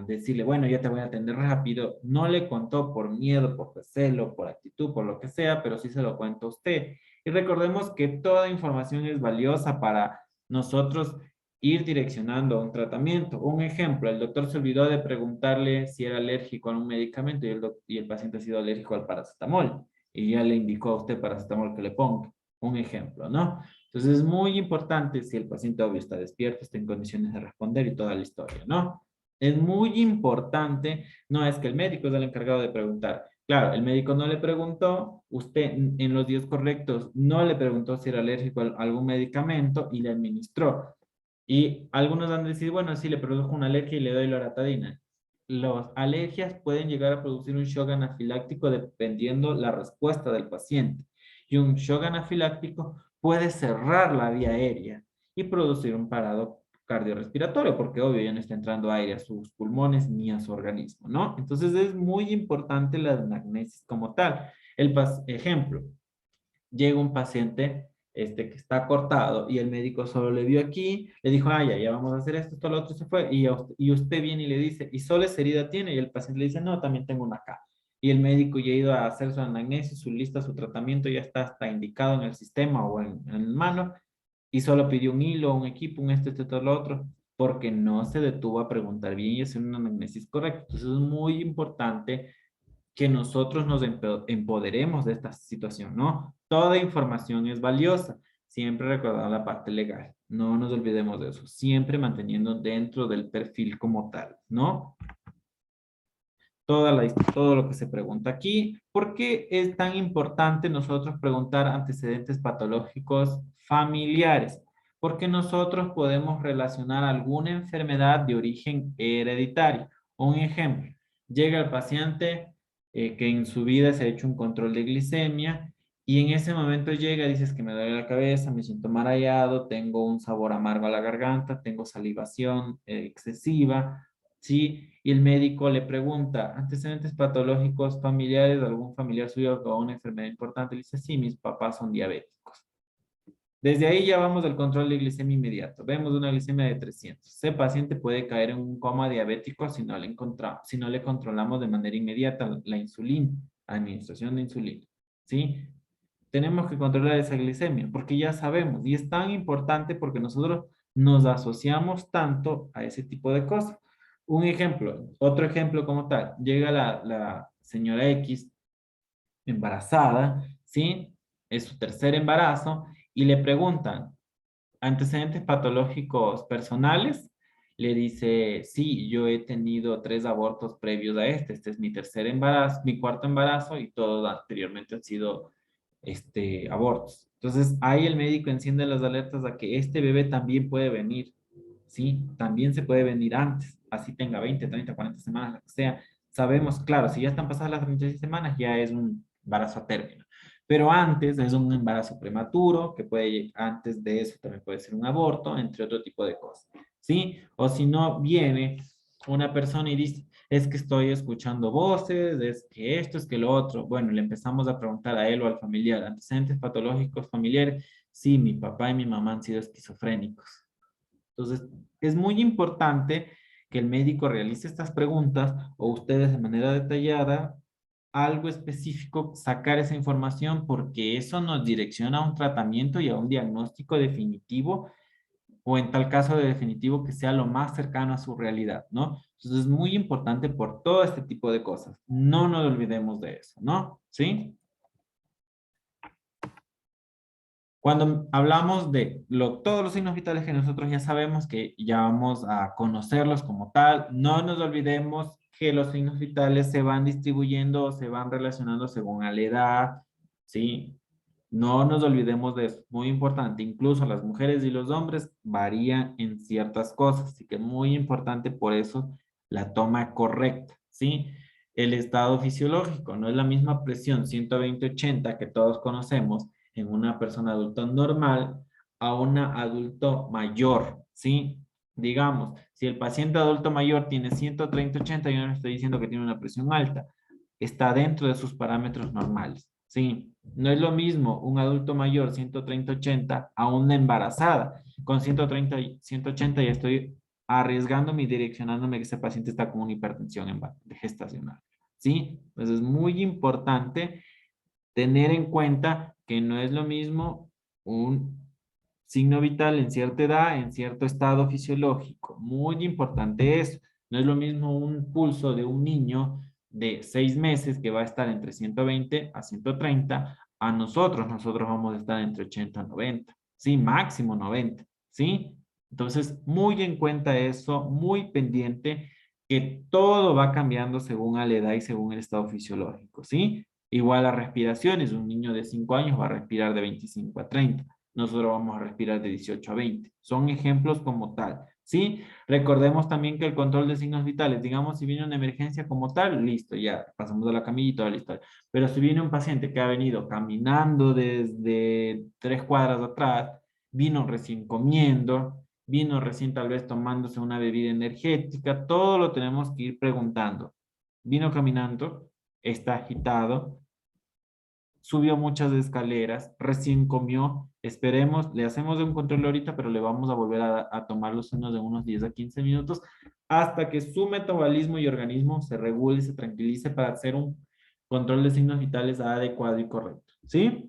decirle, bueno, ya te voy a atender rápido, no le contó por miedo, por recelo, por actitud, por lo que sea, pero sí se lo cuenta a usted. Y recordemos que toda información es valiosa para nosotros ir direccionando a un tratamiento. Un ejemplo, el doctor se olvidó de preguntarle si era alérgico a un medicamento y el paciente ha sido alérgico al paracetamol y ya le indicó a usted paracetamol que le ponga. Un ejemplo, ¿no? Entonces es muy importante si el paciente obvio está despierto, está en condiciones de responder y toda la historia, ¿no? Es muy importante, no es que el médico es el encargado de preguntar. Claro, el médico no le preguntó, usted en los días correctos no le preguntó si era alérgico a algún medicamento y le administró. Y algunos han decidido, bueno, sí le produjo una alergia y le doy loratadina. Las alergias pueden llegar a producir un shock anafiláctico dependiendo la respuesta del paciente. Y un shock anafiláctico puede cerrar la vía aérea y producir un parado cardiorrespiratorio, porque obvio ya no está entrando aire a sus pulmones ni a su organismo, ¿no? Entonces es muy importante la anamnesis como tal. Ejemplo, llega un paciente que está cortado y el médico solo le vio aquí, le dijo, ah, ya vamos a hacer esto, esto, lo otro, se fue, y usted viene y le dice, ¿y solo esa herida tiene? Y el paciente le dice, no, también tengo una acá. Y el médico ya ha ido a hacer su anamnesis, su lista, su tratamiento, ya está indicado en el sistema o en mano, y solo pidió un hilo, un equipo, un todo lo otro, porque no se detuvo a preguntar bien y hacer una anamnesis correcta. Entonces es muy importante que nosotros nos empoderemos de esta situación, ¿no? Toda información es valiosa, siempre recordando la parte legal, no nos olvidemos de eso, siempre manteniendo dentro del perfil como tal, ¿no? Todo lo que se pregunta aquí. ¿Por qué es tan importante nosotros preguntar antecedentes patológicos familiares? Porque nosotros podemos relacionar alguna enfermedad de origen hereditario. Un ejemplo, llega el paciente que en su vida se ha hecho un control de glicemia y en ese momento llega, dices que me duele la cabeza, me siento mareado, tengo un sabor amargo a la garganta, tengo salivación excesiva, ¿sí? Y el médico le pregunta, ¿antecedentes patológicos familiares de algún familiar suyo con una enfermedad importante? Le dice, sí, mis papás son diabéticos. Desde ahí ya vamos al control de glicemia inmediato. Vemos una glicemia de 300. Ese paciente puede caer en un coma diabético si no le controlamos de manera inmediata la insulina, administración de insulina, ¿sí? Tenemos que controlar esa glicemia porque ya sabemos y es tan importante porque nosotros nos asociamos tanto a ese tipo de cosas. Un ejemplo, otro ejemplo como tal, llega la señora X embarazada, ¿sí? Es su tercer embarazo y le preguntan, ¿antecedentes patológicos personales? Le dice, sí, yo he tenido 3 abortos previos a este es mi tercer embarazo, mi cuarto embarazo y todos anteriormente han sido abortos. Entonces, ahí el médico enciende las alertas a que este bebé también puede venir, ¿sí? También se puede venir antes, así tenga 20, 30, 40 semanas, lo que sea. Sabemos, claro, si ya están pasadas las 36 semanas, ya es un embarazo a término. Pero antes es un embarazo prematuro, que puede, antes de eso también puede ser un aborto, entre otro tipo de cosas, ¿sí? O si no, viene una persona y dice, es que estoy escuchando voces, es que esto, es que lo otro. Bueno, le empezamos a preguntar a él o al familiar, antecedentes patológicos familiares. Sí, mi papá y mi mamá han sido esquizofrénicos. Entonces, es muy importante que el médico realice estas preguntas o ustedes de manera detallada, algo específico, sacar esa información porque eso nos direcciona a un tratamiento y a un diagnóstico definitivo o en tal caso de definitivo que sea lo más cercano a su realidad, ¿no? Entonces es muy importante por todo este tipo de cosas. No nos olvidemos de eso, ¿no? ¿Sí? Cuando hablamos de todos los signos vitales que nosotros ya sabemos que ya vamos a conocerlos como tal, no nos olvidemos que los signos vitales se van distribuyendo o se van relacionando según a la edad, ¿sí? No nos olvidemos de eso, muy importante. Incluso las mujeres y los hombres varían en ciertas cosas, así que muy importante por eso la toma correcta, ¿sí? El estado fisiológico, no es la misma presión 120-80 que todos conocemos en una persona adulta normal a una adulto mayor, ¿sí? Digamos, si el paciente adulto mayor tiene 130-80, yo no le estoy diciendo que tiene una presión alta, está dentro de sus parámetros normales, ¿sí? No es lo mismo un adulto mayor 130-80 a una embarazada. Con 130 y 180 ya estoy arriesgándome y direccionándome que ese paciente está con una hipertensión gestacional, ¿sí? Entonces es muy importante tener en cuenta que no es lo mismo un signo vital en cierta edad, en cierto estado fisiológico. Muy importante eso. No es lo mismo un pulso de un niño de 6 meses que va a estar entre 120 a 130 a nosotros vamos a estar entre 80 a 90, ¿sí? Máximo 90, ¿sí? Entonces, muy en cuenta eso, muy pendiente, que todo va cambiando según a la edad y según el estado fisiológico, ¿sí? Igual las respiraciones, un niño de 5 años va a respirar de 25 a 30. Nosotros vamos a respirar de 18 a 20. Son ejemplos como tal, ¿sí? Recordemos también que el control de signos vitales, digamos, si viene una emergencia como tal, listo, ya pasamos a la camilla y toda la historia. Pero si viene un paciente que ha venido caminando desde 3 cuadras atrás, vino recién comiendo, vino recién tal vez tomándose una bebida energética, todo lo tenemos que ir preguntando. Vino caminando, está agitado, subió muchas escaleras, recién comió, esperemos, le hacemos un control ahorita, pero le vamos a volver a tomar los signos de unos 10 a 15 minutos hasta que su metabolismo y organismo se regule y se tranquilice para hacer un control de signos vitales adecuado y correcto, ¿sí?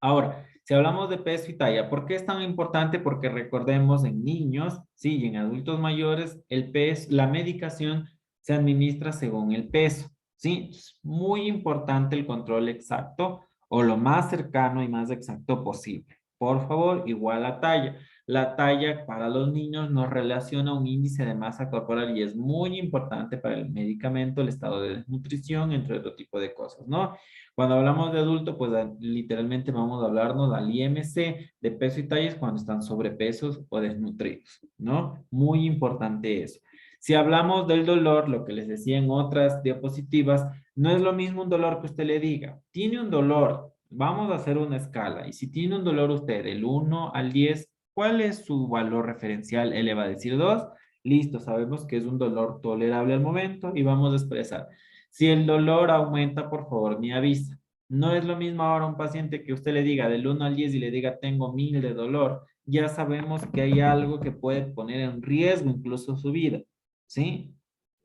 Ahora, si hablamos de peso y talla, ¿por qué es tan importante? Porque recordemos en niños, sí, y en adultos mayores, el peso, la medicación se administra según el peso, ¿sí? Es muy importante el control exacto o lo más cercano y más exacto posible. Por favor, igual la talla. La talla para los niños nos relaciona a un índice de masa corporal y es muy importante para el medicamento, el estado de desnutrición, entre otro tipo de cosas, ¿no? Cuando hablamos de adulto, pues literalmente vamos a hablarnos al IMC de peso y tallas cuando están sobrepesos o desnutridos, ¿no? Muy importante eso. Si hablamos del dolor, lo que les decía en otras diapositivas, no es lo mismo un dolor que usted le diga, tiene un dolor, vamos a hacer una escala, y si tiene un dolor usted del 1 al 10, ¿cuál es su valor referencial? Él le va a decir 2, Listo, sabemos que es un dolor tolerable al momento y vamos a expresar. Si el dolor aumenta, por favor, me avisa. No es lo mismo ahora un paciente que usted le diga del 1 al 10 y le diga tengo 1000 de dolor. Ya sabemos que hay algo que puede poner en riesgo incluso su vida, ¿sí?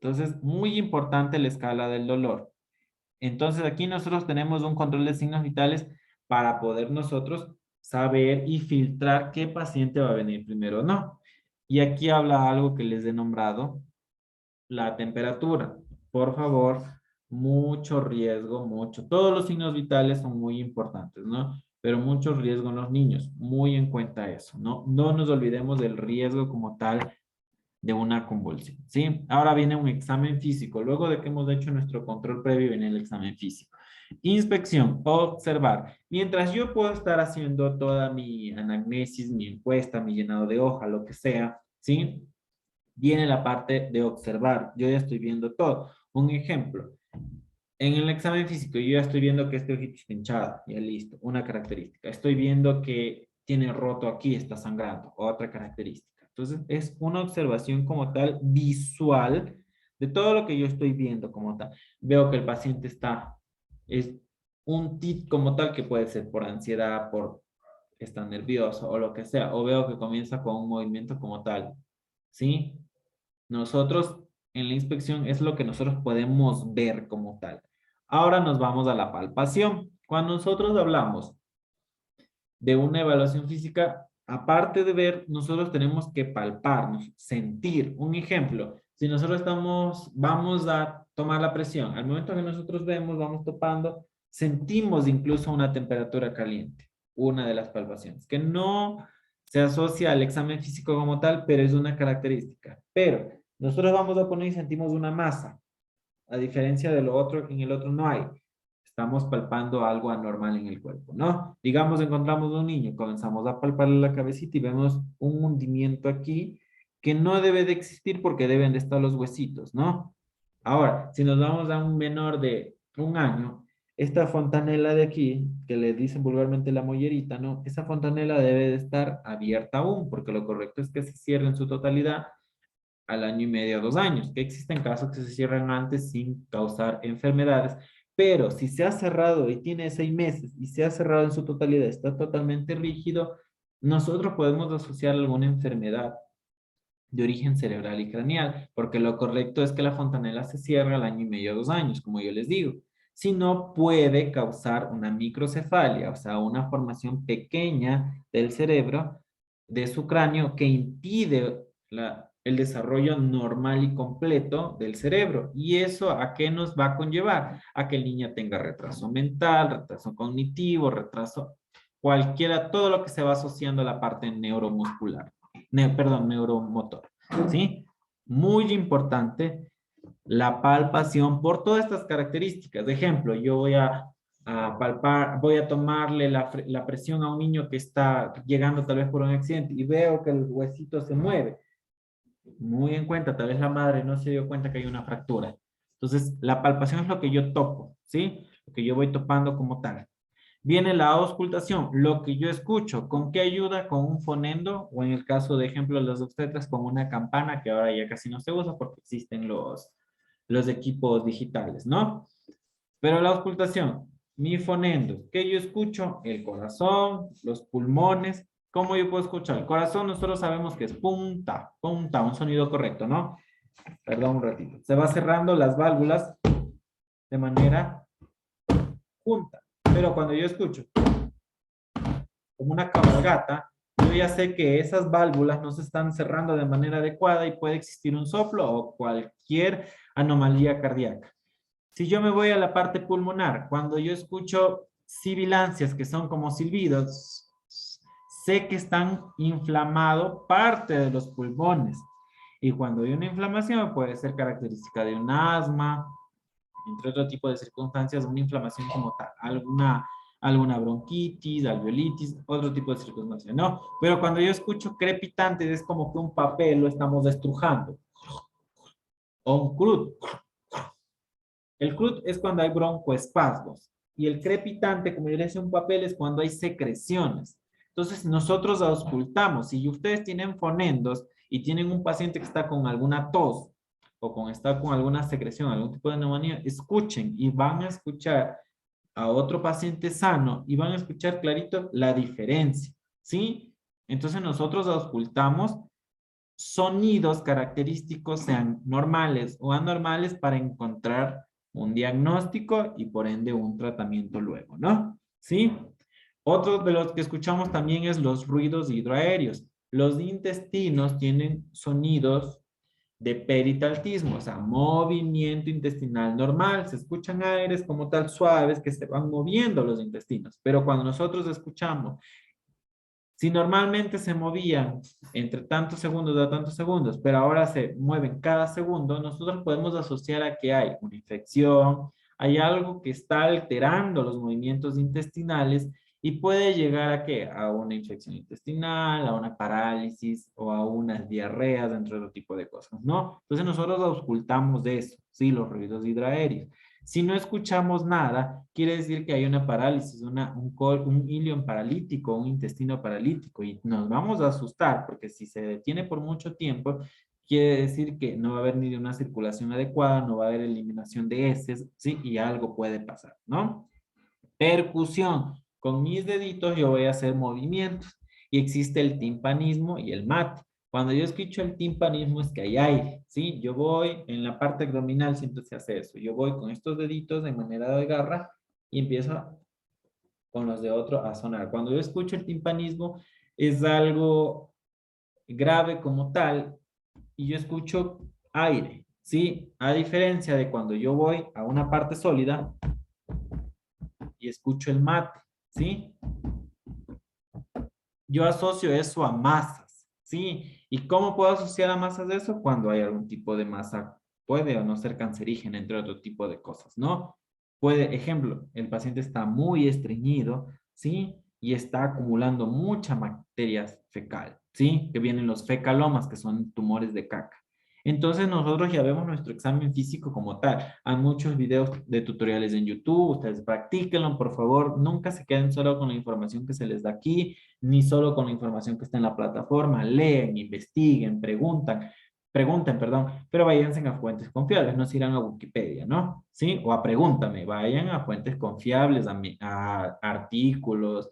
Entonces, muy importante la escala del dolor. Entonces, aquí nosotros tenemos un control de signos vitales para poder nosotros saber y filtrar qué paciente va a venir primero o no. Y aquí habla algo que les he nombrado, la temperatura. Por favor, mucho riesgo, mucho. Todos los signos vitales son muy importantes, ¿no? Pero mucho riesgo en los niños. Muy en cuenta eso, ¿no? No nos olvidemos del riesgo como tal de una convulsión, ¿sí? Ahora viene un examen físico. Luego de que hemos hecho nuestro control previo, viene el examen físico. Inspección, observar. Mientras yo puedo estar haciendo toda mi anamnesis, mi encuesta, mi llenado de hoja, lo que sea, ¿sí? Viene la parte de observar. Yo ya estoy viendo todo. Un ejemplo. En el examen físico, yo ya estoy viendo que este ojito está hinchado. Ya listo. Una característica. Estoy viendo que tiene roto aquí, está sangrando. Otra característica. Entonces, es una observación como tal visual de todo lo que yo estoy viendo como tal. Veo que el paciente es un tic como tal que puede ser por ansiedad, por estar nervioso o lo que sea. O veo que comienza con un movimiento como tal. ¿Sí? Nosotros en la inspección es lo que nosotros podemos ver como tal. Ahora nos vamos a la palpación. Cuando nosotros hablamos de una evaluación física, aparte de ver, nosotros tenemos que palparnos, sentir. Un ejemplo, si nosotros vamos a tomar la presión, al momento que nosotros vemos, vamos topando, sentimos incluso una temperatura caliente, una de las palpaciones, que no se asocia al examen físico como tal, pero es una característica. Pero nosotros vamos a poner y sentimos una masa, a diferencia de lo otro, en el otro no hay. Estamos palpando algo anormal en el cuerpo, ¿no? Digamos, encontramos un niño, comenzamos a palparle la cabecita y vemos un hundimiento aquí que no debe de existir porque deben de estar los huesitos, ¿no? Ahora, si nos vamos a un menor de 1 año, esta fontanela de aquí, que le dicen vulgarmente la mollerita, ¿no? Esa fontanela debe de estar abierta aún, porque lo correcto es que se cierre en su totalidad al año y medio, 2 años, que existen casos que se cierran antes sin causar enfermedades, pero si se ha cerrado y tiene 6 meses y se ha cerrado en su totalidad, está totalmente rígido, nosotros podemos asociar alguna enfermedad de origen cerebral y craneal, porque lo correcto es que la fontanela se cierra al año y medio, 2 años, como yo les digo. Si no, puede causar una microcefalia, o sea, una formación pequeña del cerebro, de su cráneo, que impide el desarrollo normal y completo del cerebro. ¿Y eso a qué nos va a conllevar? A que el niño tenga retraso mental, retraso cognitivo, retraso cualquiera, todo lo que se va asociando a la parte neuromuscular. Perdón, neuromotor, ¿sí? Muy importante la palpación por todas estas características. De ejemplo, yo voy a palpar, voy a tomarle la presión a un niño que está llegando tal vez por un accidente y veo que el huesito se mueve. Muy en cuenta, tal vez la madre no se dio cuenta que hay una fractura. Entonces, la palpación es lo que yo topo, ¿sí? Lo que yo voy topando como tal. Viene la auscultación, lo que yo escucho. ¿Con qué ayuda? Con un fonendo o en el caso de ejemplo de los obstetras con una campana que ahora ya casi no se usa porque existen los equipos digitales, ¿no? Pero la auscultación, mi fonendo, ¿qué yo escucho? El corazón, los pulmones. ¿Cómo yo puedo escuchar? El corazón nosotros sabemos que es punta, punta, un sonido correcto, ¿no? Perdón un ratito. Se va cerrando las válvulas de manera junta. Pero cuando yo escucho como una cabalgata, yo ya sé que esas válvulas no se están cerrando de manera adecuada y puede existir un soplo o cualquier anomalía cardíaca. Si yo me voy a la parte pulmonar, cuando yo escucho sibilancias que son como silbidos, sé que están inflamado parte de los pulmones. Y cuando hay una inflamación puede ser característica de un asma, entre otro tipo de circunstancias, una inflamación como tal, alguna bronquitis, alveolitis, otro tipo de circunstancias, ¿no? Pero cuando yo escucho crepitantes es como que un papel lo estamos estrujando. O un crud. El crud es cuando hay broncoespasmos. Y el crepitante, como yo le decía, un papel es cuando hay secreciones. Entonces, nosotros auscultamos. Si ustedes tienen fonendos y tienen un paciente que está con alguna tos o está con alguna secreción, algún tipo de neumonía, escuchen y van a escuchar a otro paciente sano y van a escuchar clarito la diferencia, ¿sí? Entonces nosotros auscultamos sonidos característicos, sean normales o anormales, para encontrar un diagnóstico y por ende un tratamiento luego, ¿no? ¿Sí? Otro de los que escuchamos también es los ruidos hidroaéreos. Los intestinos tienen sonidos de peritaltismo, o sea, movimiento intestinal normal. Se escuchan aires como tal suaves que se van moviendo los intestinos, pero cuando nosotros escuchamos, si normalmente se movían entre tantos segundos a tantos segundos, pero ahora se mueven cada segundo, nosotros podemos asociar a que hay una infección, hay algo que está alterando los movimientos intestinales y puede llegar a qué? A una infección intestinal, a una parálisis o a unas diarreas, entre otro tipo de cosas, ¿no? Entonces nosotros auscultamos de eso, ¿sí? Los ruidos hidroaéreos. Si no escuchamos nada, quiere decir que hay una parálisis, un ilion paralítico, un intestino paralítico, y nos vamos a asustar porque si se detiene por mucho tiempo, quiere decir que no va a haber ni una circulación adecuada, no va a haber eliminación de heces, ¿sí? Y algo puede pasar, ¿no? Percusión. Con mis deditos yo voy a hacer movimientos y existe el timpanismo y el mate. Cuando yo escucho el timpanismo es que hay aire, ¿sí? Yo voy en la parte abdominal, siempre se hace eso. Yo voy con estos deditos de manera de garra y empiezo con los de otro a sonar. Cuando yo escucho el timpanismo es algo grave como tal y yo escucho aire, ¿sí? A diferencia de cuando yo voy a una parte sólida y escucho el mate, ¿sí? Yo asocio eso a masas, ¿sí? ¿Y cómo puedo asociar a masas eso? Cuando hay algún tipo de masa, puede o no ser cancerígena, entre otro tipo de cosas, ¿no? Puede, ejemplo, el paciente está muy estreñido, ¿sí? Y está acumulando mucha materia fecal, ¿sí? Que vienen los fecalomas, que son tumores de caca. Entonces nosotros ya vemos nuestro examen físico como tal. Hay muchos videos de tutoriales en YouTube, ustedes practíquenlo, por favor. Nunca se queden solo con la información que se les da aquí, ni solo con la información que está en la plataforma. Leen, investiguen, pregunten, perdón, pero váyanse a fuentes confiables, no se irán a Wikipedia, ¿no? ¿Sí? O a Pregúntame, vayan a fuentes confiables, a artículos,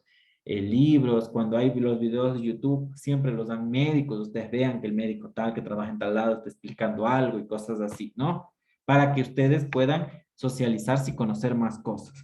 libros. Cuando hay los videos de YouTube, siempre los dan médicos, ustedes vean que el médico tal que trabaja en tal lado está explicando algo y cosas así, ¿no? Para que ustedes puedan socializarse y conocer más cosas.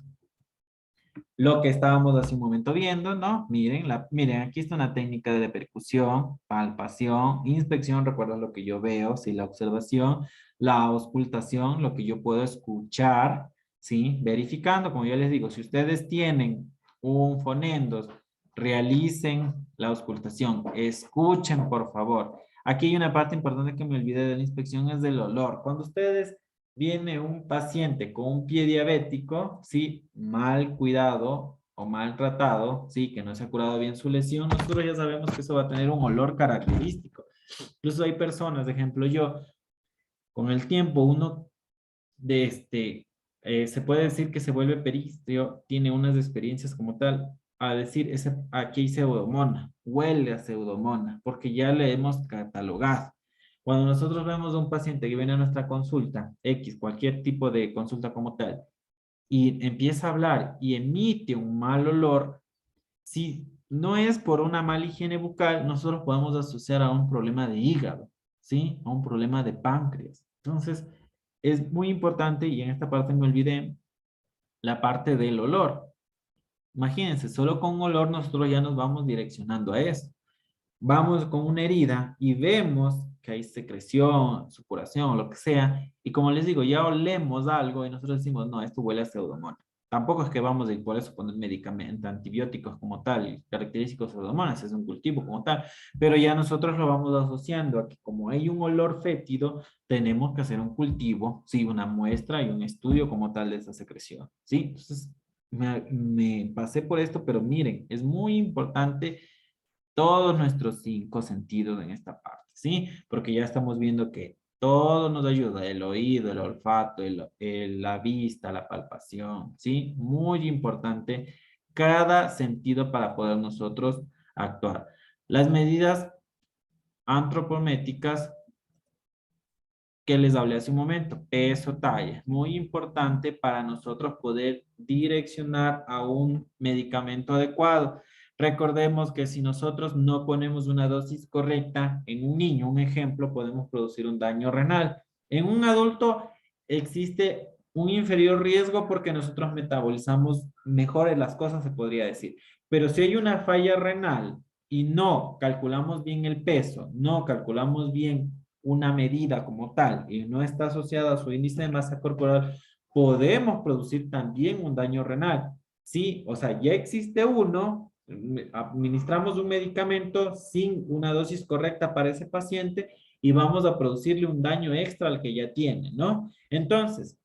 Lo que estábamos hace un momento viendo, ¿no? Miren, miren, aquí está una técnica de percusión, palpación, inspección, recuerda lo que yo veo, sí, la observación, la auscultación, lo que yo puedo escuchar, ¿sí? Verificando, como yo les digo, si ustedes tienen un fonendos, realicen la auscultación, escuchen, por favor. Aquí hay una parte importante que me olvidé de la inspección, es del olor. Cuando ustedes viene un paciente con un pie diabético, ¿sí? Mal cuidado o mal tratado, ¿sí? Que no se ha curado bien su lesión, nosotros ya sabemos que eso va a tener un olor característico. Incluso hay personas, de ejemplo yo, con el tiempo uno de se puede decir que se vuelve peristrio, tiene unas experiencias como tal, a decir, aquí hay pseudomona, huele a pseudomona, porque ya le hemos catalogado. Cuando nosotros vemos a un paciente que viene a nuestra consulta, X, cualquier tipo de consulta como tal, y empieza a hablar y emite un mal olor, si no es por una mala higiene bucal, nosotros podemos asociar a un problema de hígado, ¿sí? A un problema de páncreas. Entonces, es muy importante, y en esta parte me olvidé, la parte del olor. Imagínense, solo con olor nosotros ya nos vamos direccionando a eso. Vamos con una herida y vemos que hay secreción, supuración o lo que sea, y como les digo, ya olemos algo y nosotros decimos, no, esto huele a pseudomonas. Tampoco es que vamos a ir por eso poner medicamentos, antibióticos como tal, y característicos de pseudomonas, es un cultivo como tal, pero ya nosotros lo vamos asociando a que como hay un olor fétido, tenemos que hacer un cultivo, sí, una muestra y un estudio como tal de esa secreción, ¿sí? Entonces, me pasé por esto, pero miren, es muy importante todos nuestros 5 sentidos en esta parte, ¿sí? Porque ya estamos viendo que todo nos ayuda, el oído, el olfato, la vista, la palpación, ¿sí? Muy importante cada sentido para poder nosotros actuar. Las medidas antropométricas que les hablé hace un momento, peso, talla. Muy importante para nosotros poder direccionar a un medicamento adecuado. Recordemos que si nosotros no ponemos una dosis correcta en un niño, un ejemplo, podemos producir un daño renal. En un adulto existe un inferior riesgo porque nosotros metabolizamos mejor las cosas, se podría decir. Pero si hay una falla renal y no calculamos bien el peso, no calculamos bien una medida como tal y no está asociada a su índice de masa corporal, podemos producir también un daño renal. Sí, o sea, ya existe uno, administramos un medicamento sin una dosis correcta para ese paciente y vamos a producirle un daño extra al que ya tiene, ¿no? Entonces,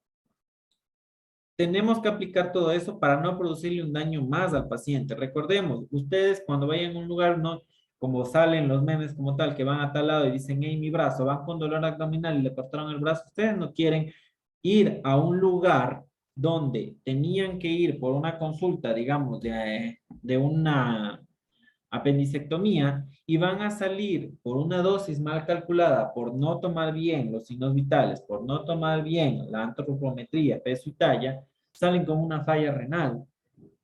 tenemos que aplicar todo eso para no producirle un daño más al paciente. Recordemos, ustedes cuando vayan a un lugar, no, como salen los memes como tal, que van a tal lado y dicen, hey, mi brazo, van con dolor abdominal y le cortaron el brazo, ustedes no quieren ir a un lugar donde tenían que ir por una consulta, digamos, de una apendicectomía y van a salir por una dosis mal calculada, por no tomar bien los signos vitales, por no tomar bien la antropometría, peso y talla, salen con una falla renal,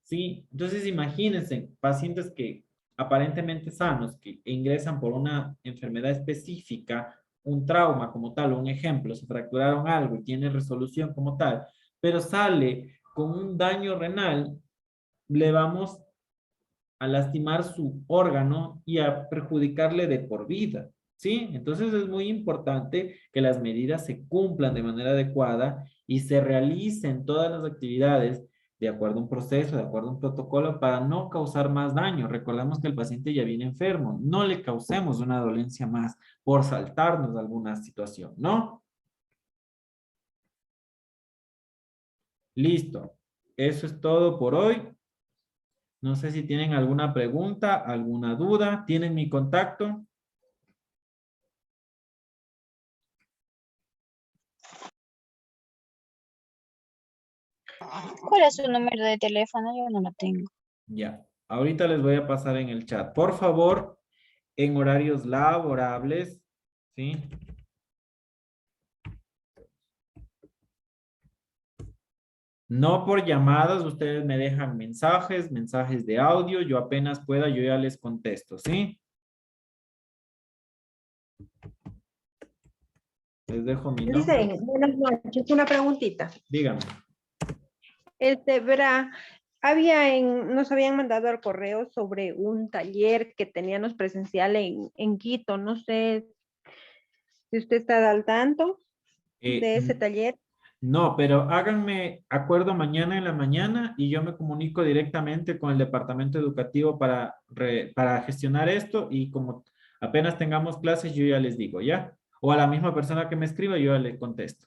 ¿sí? Entonces imagínense, pacientes que aparentemente sanos, que ingresan por una enfermedad específica, un trauma como tal, un ejemplo, se fracturaron algo y tiene resolución como tal, pero sale con un daño renal, le vamos a lastimar su órgano y a perjudicarle de por vida, ¿sí? Entonces es muy importante que las medidas se cumplan de manera adecuada y se realicen todas las actividades de acuerdo a un proceso, de acuerdo a un protocolo para no causar más daño. Recordemos que el paciente ya viene enfermo, no le causemos una dolencia más por saltarnos alguna situación, ¿no? Listo. Eso es todo por hoy. No sé si tienen alguna pregunta, alguna duda. ¿Tienen mi contacto? ¿Cuál es su número de teléfono? Yo no lo tengo. Ya. Ahorita les voy a pasar en el chat. Por favor, en horarios laborables, ¿sí? No por llamadas, ustedes me dejan mensajes, mensajes de audio. Yo apenas pueda, yo ya les contesto, ¿sí? Les dejo mi nombre. Dicen, buenas noches, una preguntita. Díganme. Verá, nos habían mandado al correo sobre un taller que teníamos presencial en Quito. No sé si usted está al tanto de ese taller. No, pero háganme acuerdo mañana en la mañana y yo me comunico directamente con el departamento educativo para gestionar esto y como apenas tengamos clases yo ya les digo, ¿ya? O a la misma persona que me escriba yo ya le contesto.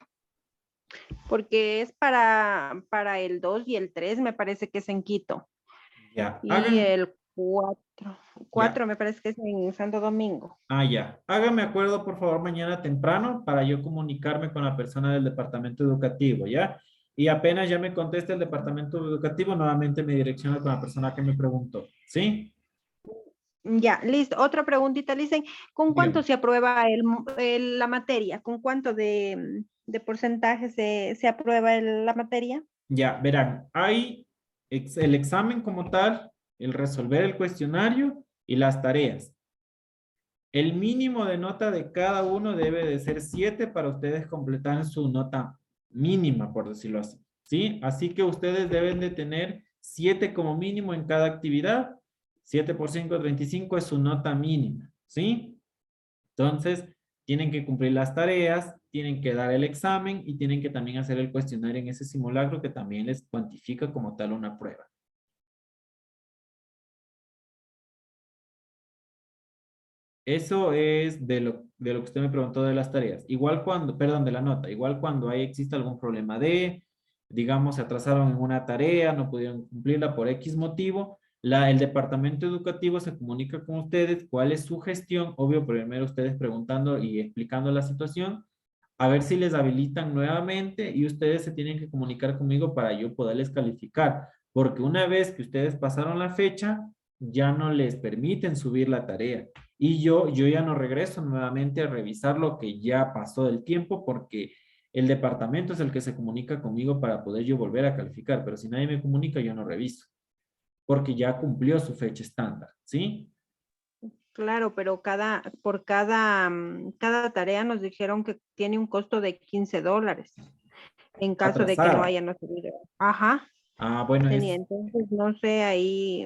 Porque es para el 2 y el 3, me parece que es en Quito. Ya, Y el 4 ya. me parece que es en Santo Domingo. Ya. Hágame acuerdo, por favor, mañana temprano para yo comunicarme con la persona del departamento educativo, ¿ya? Y apenas ya me conteste el departamento educativo, nuevamente me direcciona con la persona que me preguntó, ¿sí? Ya, listo. Otra preguntita, dicen, ¿con cuánto Dígame. se aprueba la materia? ¿Con cuánto de porcentaje se aprueba la materia? Ya, verán, hay el examen como tal, el resolver el cuestionario y las tareas. El mínimo de nota de cada uno debe de ser 7 para ustedes completar su nota mínima, por decirlo así. ¿Sí? Así que ustedes deben de tener 7 como mínimo en cada actividad. 7 por 5, 35 es su nota mínima. ¿Sí? Entonces, tienen que cumplir las tareas, tienen que dar el examen y tienen que también hacer el cuestionario en ese simulacro que también les cuantifica como tal una prueba. Eso es de lo que usted me preguntó de las tareas. Igual cuando, perdón, de la nota, igual cuando ahí existe algún problema digamos, se atrasaron en una tarea, no pudieron cumplirla por X motivo, el departamento educativo se comunica con ustedes, cuál es su gestión, obvio, primero ustedes preguntando y explicando la situación, a ver si les habilitan nuevamente y ustedes se tienen que comunicar conmigo para yo poderles calificar, porque una vez que ustedes pasaron la fecha, ya no les permiten subir la tarea. Y yo ya no regreso nuevamente a revisar lo que ya pasó del tiempo porque el departamento es el que se comunica conmigo para poder yo volver a calificar, pero si nadie me comunica, yo no reviso, porque ya cumplió su fecha estándar, ¿sí? Claro, pero cada tarea nos dijeron que tiene un costo de $15 en caso de que no Atrasada. hayan subido. Ajá, Ah, bueno, tenía. Entonces, no sé ahí,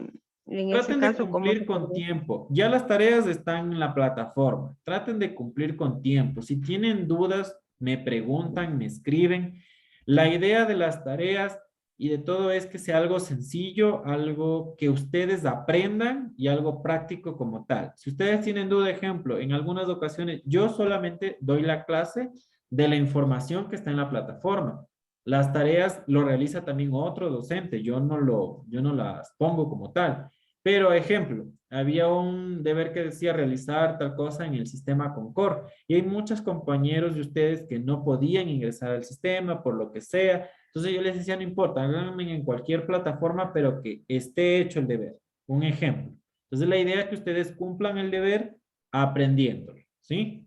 en ese traten de caso, cómo cumplir se con podría. tiempo. Ya las tareas están en la plataforma. Traten de cumplir con tiempo. Si tienen dudas, me preguntan, me escriben. La idea de las tareas y de todo es que sea algo sencillo, algo que ustedes aprendan y algo práctico como tal. Si ustedes tienen duda, ejemplo, en algunas ocasiones yo solamente doy la clase de la información que está en la plataforma. Las tareas lo realiza también otro docente. Yo no las pongo como tal. Pero, ejemplo, había un deber que decía realizar tal cosa en el sistema Concor y hay muchos compañeros de ustedes que no podían ingresar al sistema por lo que sea. Entonces yo les decía, no importa, háganme en cualquier plataforma, pero que esté hecho el deber. Un ejemplo. Entonces la idea es que ustedes cumplan el deber aprendiéndolo, ¿sí?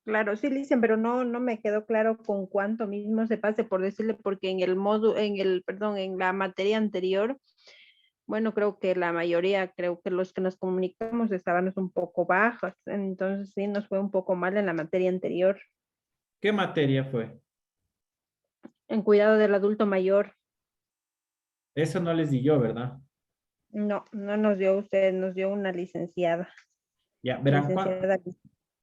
Claro, sí, dicen, pero no me quedó claro con cuánto mismo se pase por decirle, porque en el perdón, en la materia anterior, bueno, creo que la mayoría, creo que los que nos comunicamos estaban un poco bajos, entonces sí nos fue un poco mal en la materia anterior, ¿Qué materia fue? en cuidado del adulto mayor. Eso no les di yo, ¿verdad? No nos dio usted, nos dio una licenciada, Ya, verán, licenciada.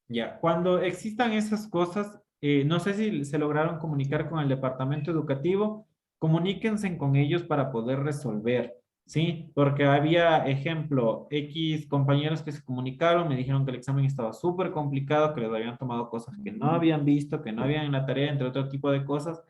ya, cuando existan esas cosas, no sé si se lograron comunicar con el departamento educativo, comuníquense con ellos para poder resolver, ¿sí? Porque había, ejemplo, X compañeros que se comunicaron, me dijeron que el examen estaba súper complicado, que les habían tomado cosas que no habían visto, que no habían en la tarea, entre otro tipo de cosas.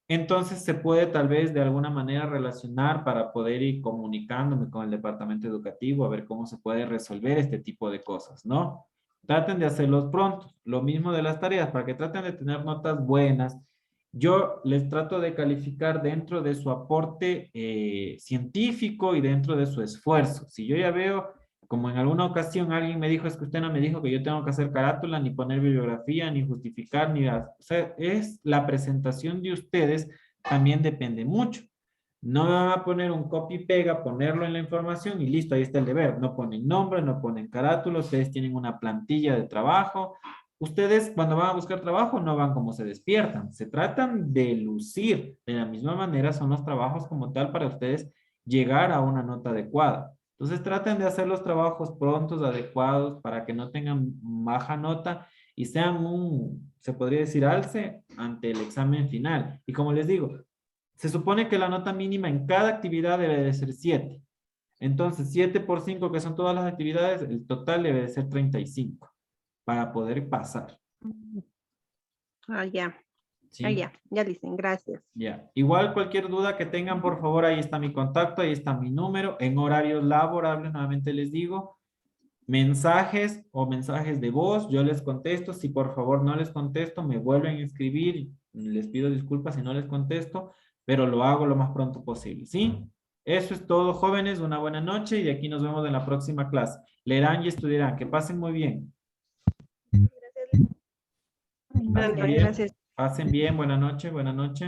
Entonces se puede tal vez de alguna manera relacionar para poder ir comunicándome con el departamento educativo a ver cómo se puede resolver este tipo de cosas, ¿no? Traten de hacerlos pronto. Lo mismo de las tareas, para que traten de tener notas buenas. Yo les trato de calificar dentro de su aporte científico y dentro de su esfuerzo. Si yo ya veo, como en alguna ocasión alguien me dijo, es que usted no me dijo que yo tengo que hacer carátula, ni poner bibliografía, ni justificar, o sea, es la presentación de ustedes también depende mucho. No van a poner un copy y pega, ponerlo en la información y listo, ahí está el deber. No ponen nombre, no ponen carátula, ustedes tienen una plantilla de trabajo. Ustedes cuando van a buscar trabajo no van como se despiertan, se tratan de lucir. De la misma manera son los trabajos como tal para ustedes llegar a una nota adecuada. Entonces traten de hacer los trabajos prontos, adecuados, para que no tengan baja nota y sean se podría decir, alce ante el examen final. Y como les digo, se supone que la nota mínima en cada actividad debe de ser 7. Entonces, 7 por 5, que son todas las actividades, el total debe de ser 35 para poder pasar. Ah, ya, ¿Sí? ya dicen, gracias. Ya. Igual cualquier duda que tengan, por favor, ahí está mi contacto, ahí está mi número. En horarios laborables, nuevamente les digo, mensajes o mensajes de voz, yo les contesto. Si por favor no les contesto, me vuelven a escribir. Les pido disculpas si no les contesto, pero lo hago lo más pronto posible, ¿sí? Eso es todo, jóvenes. Una buena noche y aquí nos vemos en la próxima clase. Leerán y estudiarán. Que pasen muy bien. Buenas Pasen noches, bien. gracias. Pasen bien. Buena noche, buena noche.